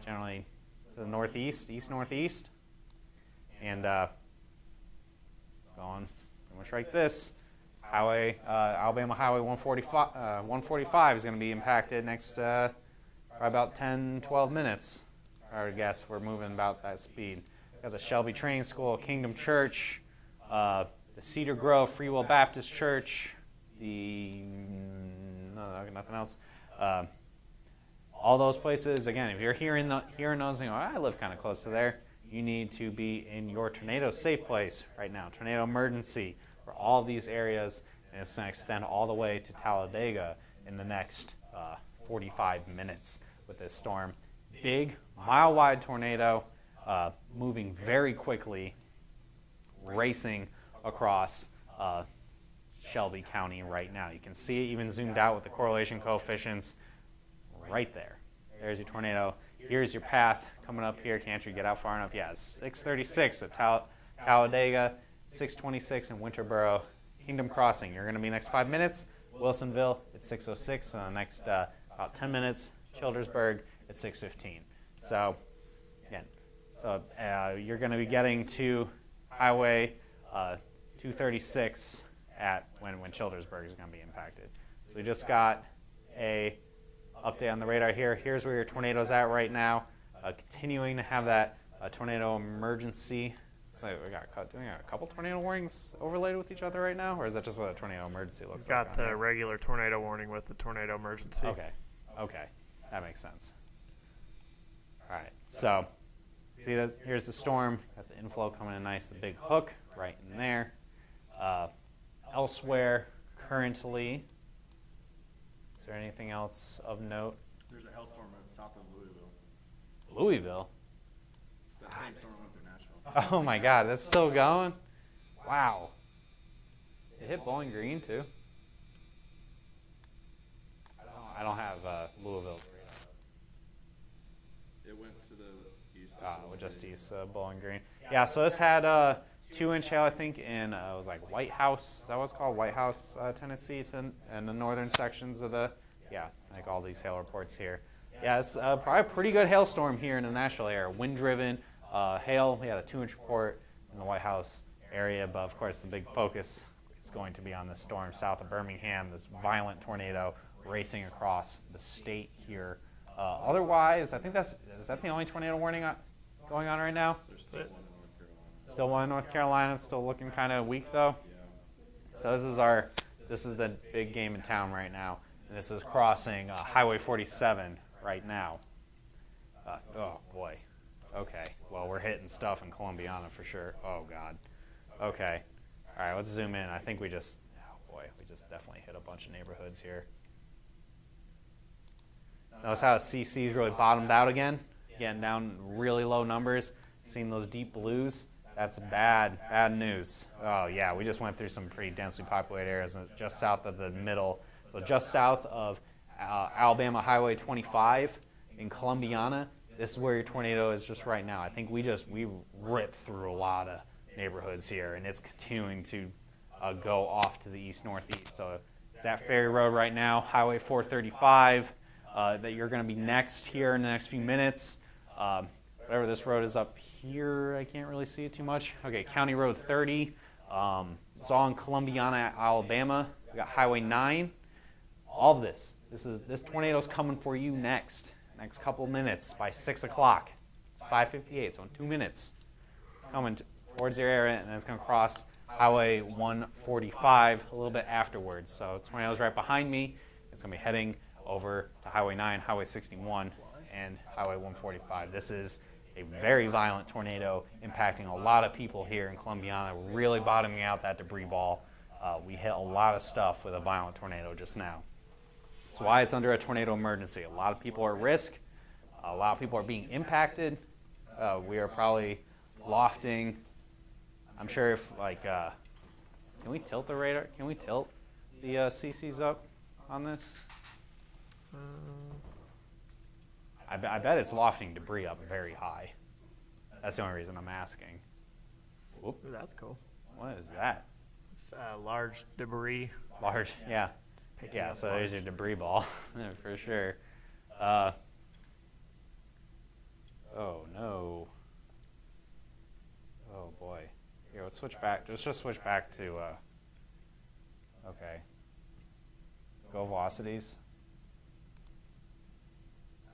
generally to the northeast, east-northeast, and going pretty much like this. Alabama Highway 145 is going to be impacted next probably about 10, 12 minutes. I would guess we're moving about that speed. Got the Shelby Training School, Kingdom Church, the Cedar Grove Free Will Baptist Church, nothing else. All those places, again, if you're hearing those, I live kind of close to there, you need to be in your tornado safe place right now. Tornado emergency for all these areas, and it's going to extend all the way to Talladega in the next 45 minutes with this storm. Big, mile-wide tornado moving very quickly, racing across Shelby County right now. You can see it even zoomed out with the correlation coefficients right there. There's your tornado. Here's your path coming up here. Can't you get out far enough? Yeah, it's 636 at Talladega, 626 in Winterboro. Kingdom Crossing, you're going to be next 5 minutes. Wilsonville at 606, and the next about 10 minutes. Childersburg at 615. So, again, you're going to be getting to Highway 236 at when Childersburg is going to be impacted. So we just got a update on the radar here. Here's where your tornado's at right now. Continuing to have that tornado emergency. So we got a couple tornado warnings overlaid with each other right now, or is that just what a tornado emergency looks like? Got the regular tornado warning with the tornado emergency. Okay, that makes sense. All right, so see that here's the storm. Got the inflow coming in nice, the big hook right in there. Elsewhere, currently, is there anything else of note? There's a hailstorm south of Louisville. Louisville? That same storm went through Nashville. Oh my God, that's still going? Wow. It hit Bowling Green too? I don't have Louisville's radar. It went to the east. Just east of Bowling Green. Yeah, so this had 2-inch hail, I think, in it was like White House. Is that what it's called? White House, Tennessee, and the northern sections of like all these hail reports here. Yeah, it's probably a pretty good hailstorm here in the Nashville area. Wind-driven hail. We had a 2-inch report in the White House area, but of course the big focus is going to be on this storm south of Birmingham, this violent tornado racing across the state here. Otherwise, I think is that the only tornado warning going on right now? There's still one in North Carolina. Still one in North Carolina. It's still looking kind of weak though. Yeah. So this is the big game in town right now, and this is crossing Highway 47 right now. Oh boy. Okay. Well, we're hitting stuff in Columbiana for sure. Oh God. Okay. All right. Let's zoom in. I think we just definitely hit a bunch of neighborhoods here. Notice how the CC's really bottomed out again, getting down really low numbers. Seeing those deep blues, that's bad news. Oh yeah, we just went through some pretty densely populated areas just south of the middle, so just south of Alabama Highway 25 in Columbiana. This is where your tornado is just right now. I think we ripped through a lot of neighborhoods here, and it's continuing to go off to the east-northeast. So it's It's at Ferry Road right now, Highway 435, that you're going to be next here in the next few minutes. Whatever this road is up here, I can't really see it too much. Okay, County Road 30. It's all in Columbiana, Alabama. We got Highway 9. All of this tornado's coming for you next couple minutes by 6 o'clock. It's 5:58, so in 2 minutes. It's coming towards your area, and then it's going to cross Highway 145 a little bit afterwards. So tornado's right behind me. It's going to be heading over to Highway 9, Highway 61, and Highway 145. This is a very violent tornado impacting a lot of people here in Columbiana, really bottoming out that debris ball. We hit a lot of stuff with a violent tornado just now. That's why it's under a tornado emergency. A lot of people are at risk. A lot of people are being impacted. We are probably lofting. I'm sure if, like, can we tilt the radar? Can we tilt the CCs up on this? I bet it's lofting debris up very high. That's the only reason I'm asking. Whoop. Ooh, that's cool. What is that? It's large debris. Large, yeah. Yeah, so there's your debris ball, for sure. Oh, no. Oh, boy. Here, let's switch back. Let's just switch back to, okay. Go velocities.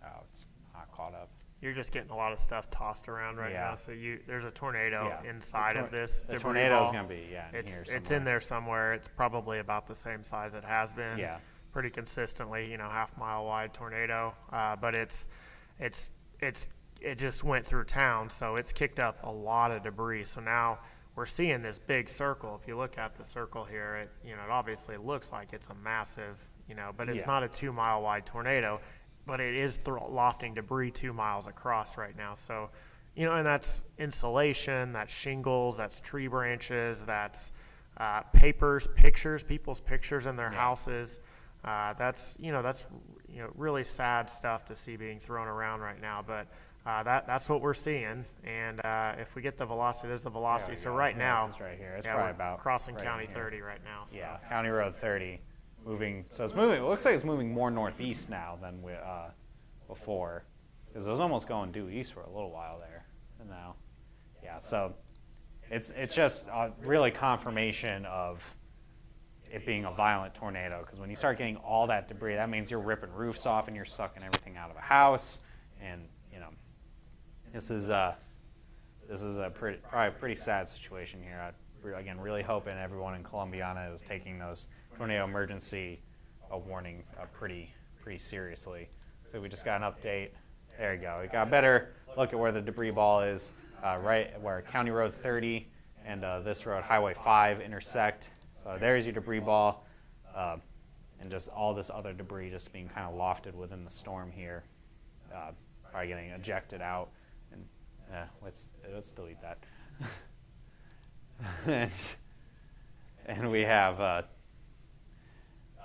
Oh, it's not caught up. You're just getting a lot of stuff tossed around right Yeah. now. So there's a tornado Yeah. inside of this The debris tornado's ball. going to be, in here somewhere. It's in there somewhere. It's probably about the same size it has been. Yeah. Pretty consistently, half-mile wide tornado. But it just went through town, so it's kicked up a lot of debris. So now we're seeing this big circle. If you look at the circle here, it obviously looks like it's a massive, but it's not a 2-mile wide tornado. But it is lofting debris 2 miles across right now. So, and that's insulation, that's shingles, that's tree branches, that's papers, pictures, people's pictures in their houses. That's really sad stuff to see being thrown around right now. But that's what we're seeing. And if we get the velocity, there's the velocity. So right now, it's right here. It's probably we're about crossing right County in here. 30 right now. So. Yeah, County Road 30. Moving, so it's moving. It looks like it's moving more northeast now than before, because it was almost going due east for a little while there. And now, yeah. So it's just really confirmation of it being a violent tornado. Because when you start getting all that debris, that means you're ripping roofs off and you're sucking everything out of a house. And this is a probably a pretty sad situation here. Again, really hoping everyone in Columbiana is taking those tornado emergency warning pretty seriously. So we just got an update. There you go. We got a better look at where the debris ball is, right where County Road 30 and this road, Highway 5, intersect. So there's your debris ball, and just all this other debris just being kind of lofted within the storm here, probably getting ejected out. And let's delete that. and we have.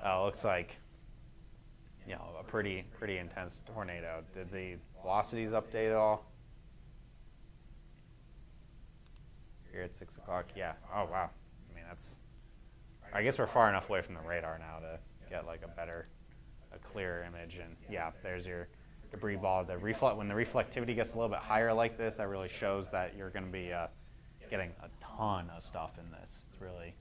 Looks like, a pretty intense tornado. Did the velocities update at all? Here at 6 o'clock, yeah. Oh, wow. I mean, I guess we're far enough away from the radar now to get like a clearer image. And yeah, there's your debris ball. When the reflectivity gets a little bit higher like this, that really shows that you're going to be getting a ton of stuff in this. It's really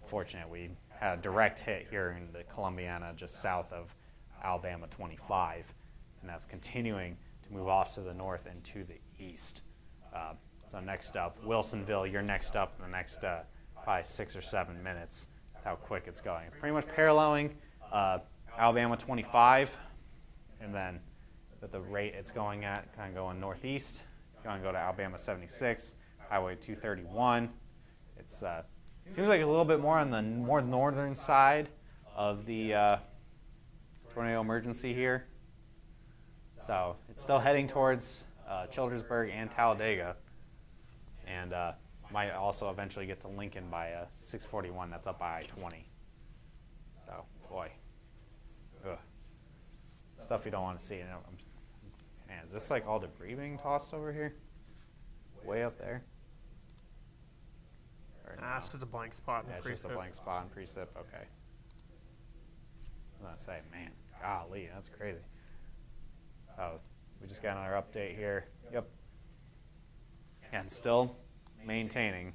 fortunate. We had a direct hit here in the Columbiana, just south of Alabama 25, and that's continuing to move off to the north and to the east. So next up, Wilsonville, you're next up in the next probably 6 or 7 minutes. That's how quick it's going. It's pretty much paralleling Alabama 25, and then at the rate it's going at, kind of going northeast, it's going to go to Alabama 76, Highway 231. It's seems like a little bit more on the more northern side of the tornado emergency here. So it's still heading towards Childersburg and Talladega, and might also eventually get to Lincoln by 641. That's up by I-20. So, boy. Ugh. Stuff you don't want to see. Man, is this like all debris being tossed over here? Way up there? It's just a blank spot in Yeah, the it's just a precip. blank spot in precip. Okay. was gonna say, man, golly, that's crazy. Oh, we just got another update here. Yep. And still maintaining.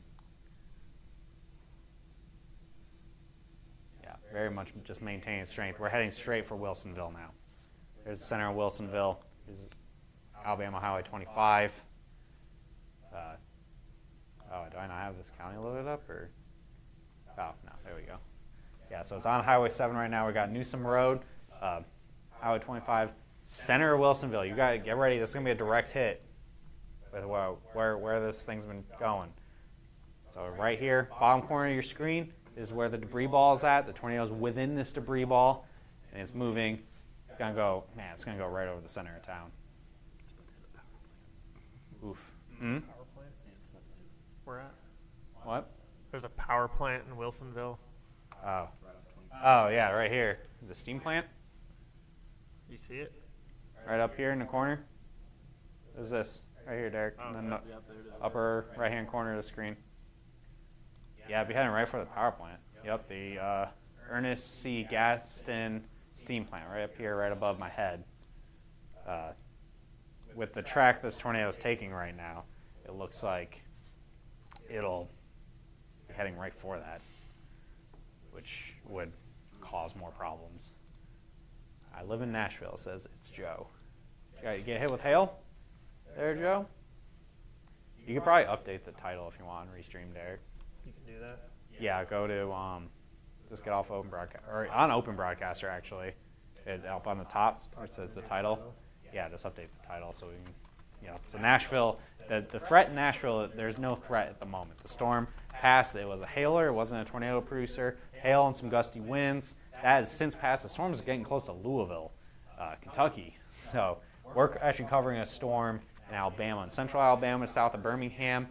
Yeah, very much just maintaining strength. We're heading straight for Wilsonville now. There's the center of Wilsonville. There's Alabama Highway 25. Oh, do I not have this county loaded up? Or? Oh, no, there we go. Yeah, so it's on Highway 7 right now. We got Newsom Road, Highway 25, center of Wilsonville. You got to get ready. This is going to be a direct hit with where this thing's been going. So right here, bottom corner of your screen is where the debris ball is at. The tornado's within this debris ball, and it's moving. It's going to go, man, it's going to go right over the center of town. Oof. Hmm? Power plant? We're at? What? There's a power plant in Wilsonville. Oh. Oh, yeah, right here. The steam plant? You see it? Right up here in the corner. What is this? Right here, Derek. And then the upper right-hand corner of the screen. Yeah, I'd be heading right for the power plant. Yep, the Ernest C. Gaston steam plant right up here, right above my head. With the track this tornado is taking right now, it looks like it'll be heading right for that, which would cause more problems. I live in Nashville, says it's Joe. You get hit with hail? There, Joe? You could probably update the title if you want and restream, Derek. You can do that. Yeah, go to, just get off Open Broadcast, or on Open Broadcaster actually, up on the top where it says the title. Yeah, just update the title so we can, so Nashville, the threat in Nashville, there's no threat at the moment. The storm passed, it was a hailer, it wasn't a tornado producer, hail and some gusty winds. That has since passed. The storm is getting close to Louisville, Kentucky. So we're actually covering a storm in Alabama, in central Alabama, south of Birmingham.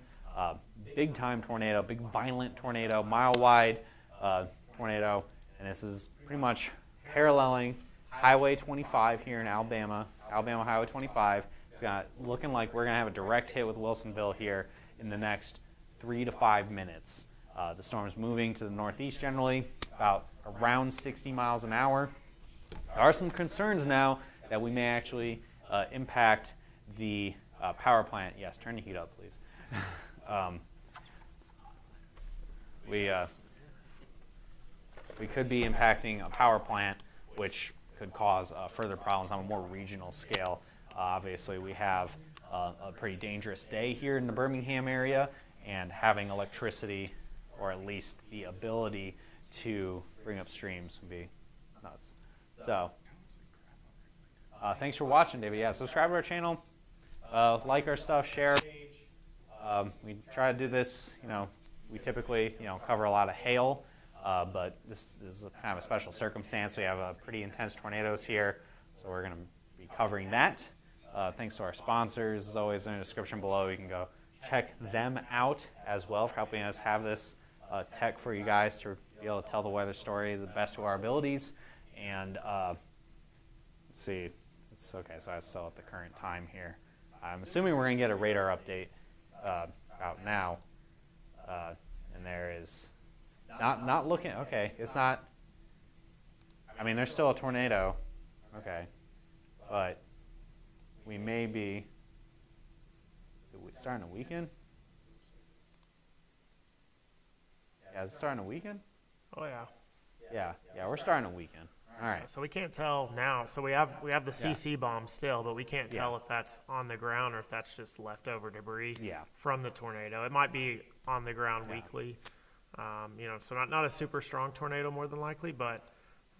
Big time tornado, big violent tornado, mile-wide tornado. And this is pretty much paralleling Highway 25 here in Alabama Highway 25. It's looking like we're going to have a direct hit with Wilsonville here in the next 3 to 5 minutes. The storm is moving to the northeast generally, about around 60 miles an hour. There are some concerns now that we may actually impact the power plant. Yes, turn the heat up, please. We could be impacting a power plant, which could cause further problems on a more regional scale. Obviously, we have a pretty dangerous day here in the Birmingham area, and having electricity, or at least the ability to bring up streams, would be nuts. So, thanks for watching, David. Yeah, subscribe to our channel, like our stuff, share. We try to do this, we typically, cover a lot of hail, but this is kind of a special circumstance. We have pretty intense tornadoes here, so we're going to be covering that. Thanks to our sponsors, as always, in the description below. You can go check them out as well for helping us have this tech for you guys to be able to tell the weather story the best of our abilities. And let's see, it's okay, so that's still at the current time here. I'm assuming we're going to get a radar update out now. And there is not looking, okay, it's not, I mean, there's still a tornado, okay, but we may be, is it starting to weaken? Yeah, is it starting to weaken? Oh yeah. Yeah, we're starting to weaken. All right. So we can't tell now. So we have the CC bomb still, but we can't tell if that's on the ground or if that's just leftover debris from the tornado. It might be on the ground weakly, so not a super strong tornado more than likely, but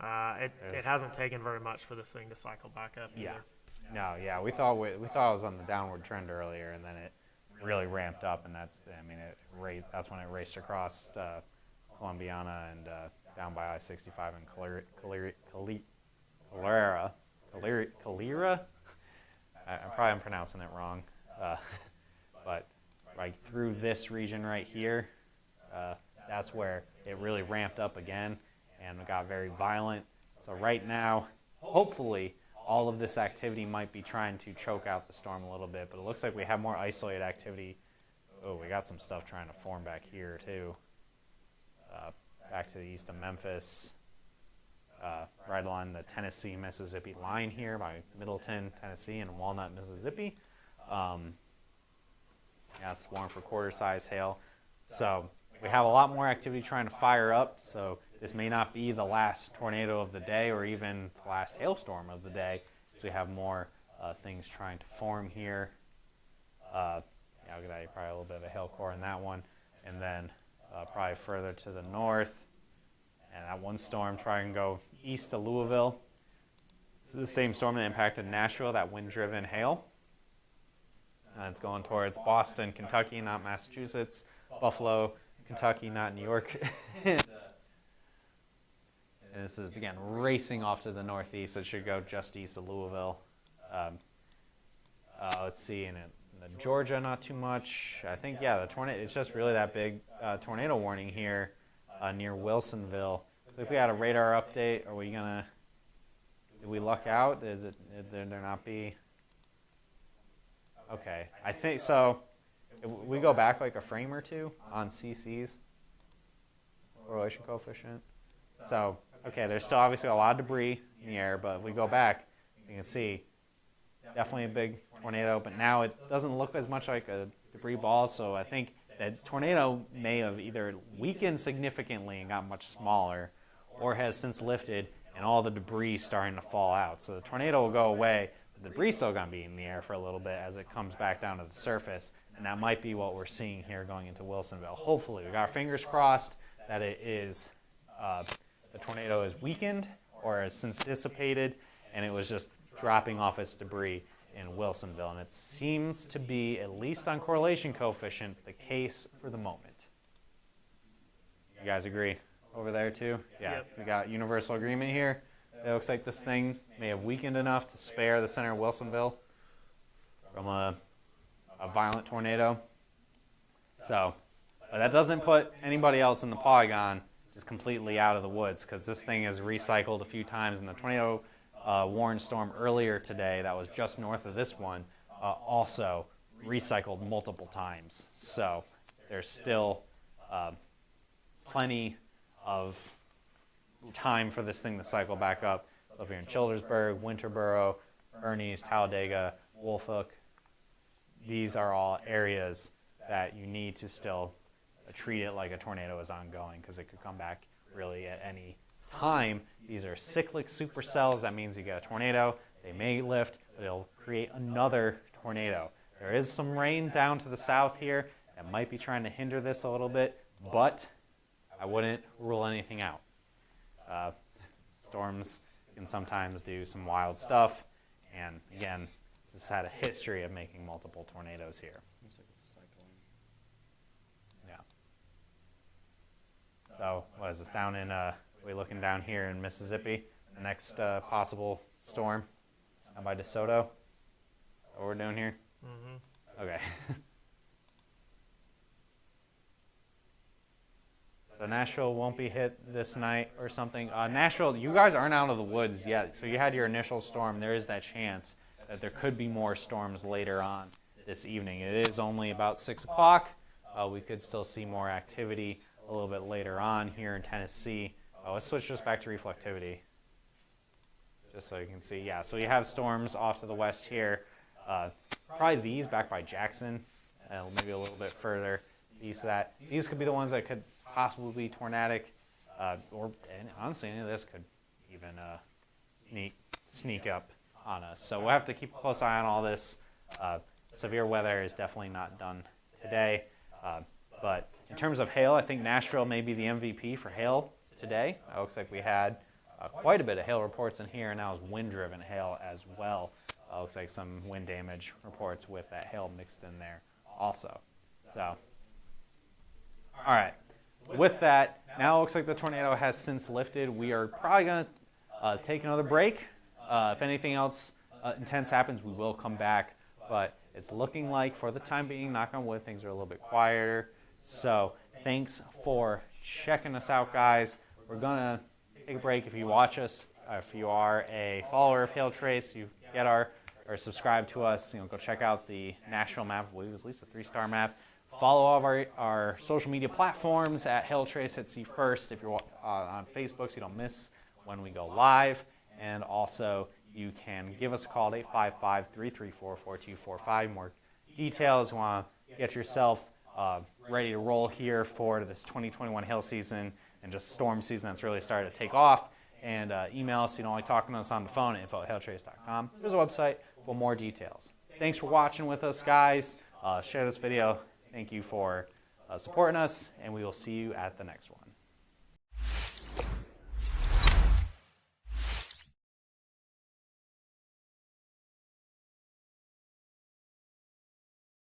it hasn't taken very much for this thing to cycle back up either. No, yeah, we thought it was on the downward trend earlier, and then it really ramped up, and that's when it raced across Columbiana and down by I-65 and Calera. I'm probably pronouncing it wrong, but right through this region right here, that's where it really ramped up again, and it got very violent. So right now, hopefully, all of this activity might be trying to choke out the storm a little bit, but it looks like we have more isolated activity. Oh, we got some stuff trying to form back here too. Back to the east of Memphis. right along the Tennessee-Mississippi line here by Middleton, Tennessee, and Walnut, Mississippi. It's warm for quarter-size hail. So we have a lot more activity trying to fire up, so this may not be the last tornado of the day or even the last hailstorm of the day, because we have more things trying to form here. Look at that, probably a little bit of a hail core in that one. And then probably further to the north. And that one storm trying to go east to Louisville. This is the same storm that impacted Nashville, that wind-driven hail. It's going towards Boston, Kentucky, not Massachusetts. Buffalo, Kentucky, not New York. And this is, again, racing off to the northeast. It should go just east of Louisville. Let's see, in Georgia, not too much. I think, the tornado, it's just really that big tornado warning here near Wilsonville. So if we had a radar update, are we going to, did we luck out? Did there not be? Okay, I think so. If we go back like a frame or two on CC's correlation coefficient. So, okay, there's still obviously a lot of debris in the air, but if we go back, you can see definitely a big tornado, but now it doesn't look as much like a debris ball, so I think that tornado may have either weakened significantly and got much smaller, or has since lifted and all the debris starting to fall out. So the tornado will go away, the debris still going to be in the air for a little bit as it comes back down to the surface, and that might be what we're seeing here going into Wilsonville. Hopefully, we got our fingers crossed that it is the tornado is weakened or has since dissipated, and it was just dropping off its debris in Wilsonville, and it seems to be, at least on correlation coefficient, the case for the moment. You guys agree over there too? Yeah, Yep. We got universal agreement here. It looks like this thing may have weakened enough to spare the center of Wilsonville from a violent tornado. So, but that doesn't put anybody else in the polygon just completely out of the woods, because this thing has recycled a few times, and the tornado warned storm earlier today that was just north of this one also recycled multiple times. So there's still plenty of time for this thing to cycle back up. So if you're in Childersburg, Winterboro, Ernie's, Talladega, Woolfolk, these are all areas that you need to still treat it like a tornado is ongoing, because it could come back really at any time. These are cyclic supercells. That means you get a tornado, they may lift, but it'll create another tornado. There is some rain down to the south here that might be trying to hinder this a little bit, but I wouldn't rule anything out. Storms can sometimes do some wild stuff, and again, this had a history of making multiple tornadoes here. Looks like it's cycling. Yeah. So what is this, down in, we're looking down here in Mississippi, the next possible storm down by DeSoto? What we're doing here? Mm-hmm. Okay. So Nashville won't be hit this night or something. Nashville, you guys aren't out of the woods yet. So you had your initial storm. There is that chance that there could be more storms later on this evening. It is only about 6 o'clock. We could still see more activity a little bit later on here in Tennessee. Let's switch this back to reflectivity, just so you can see. Yeah, so you have storms off to the west here. Probably these back by Jackson, maybe a little bit further east of that. These could be the ones that could possibly be tornadic, and honestly, any of this could even sneak up on us. So we'll have to keep a close eye on all this. Severe weather is definitely not done today, but in terms of hail, I think Nashville may be the MVP for hail today. It looks like we had quite a bit of hail reports in here, and that was wind-driven hail as well. Looks like some wind damage reports with that hail mixed in there also. So, all right. With that, now it looks like the tornado has since lifted. We are probably going to take another break. If anything else intense happens, we will come back. But it's looking like, for the time being, knock on wood, things are a little bit quieter. So thanks for checking us out, guys. We're going to take a break. If you watch us, if you are a follower of Hail Trace, you get or subscribe to us, go check out the Nashville map. I believe it was at least a 3-star map. Follow all of our social media platforms at Hail Trace at Sea First. If you're on Facebook, so you don't miss when we go live. And also, you can give us a call at 855-334-4245. More details. You want to get yourself ready to roll here for this 2021 hail season and just storm season that's really started to take off. And email us. You don't like talking to us on the phone at info@hailtrace.com. There's a website for more details. Thanks for watching with us, guys. Share this video. Thank you for supporting us, and we will see you at the next one.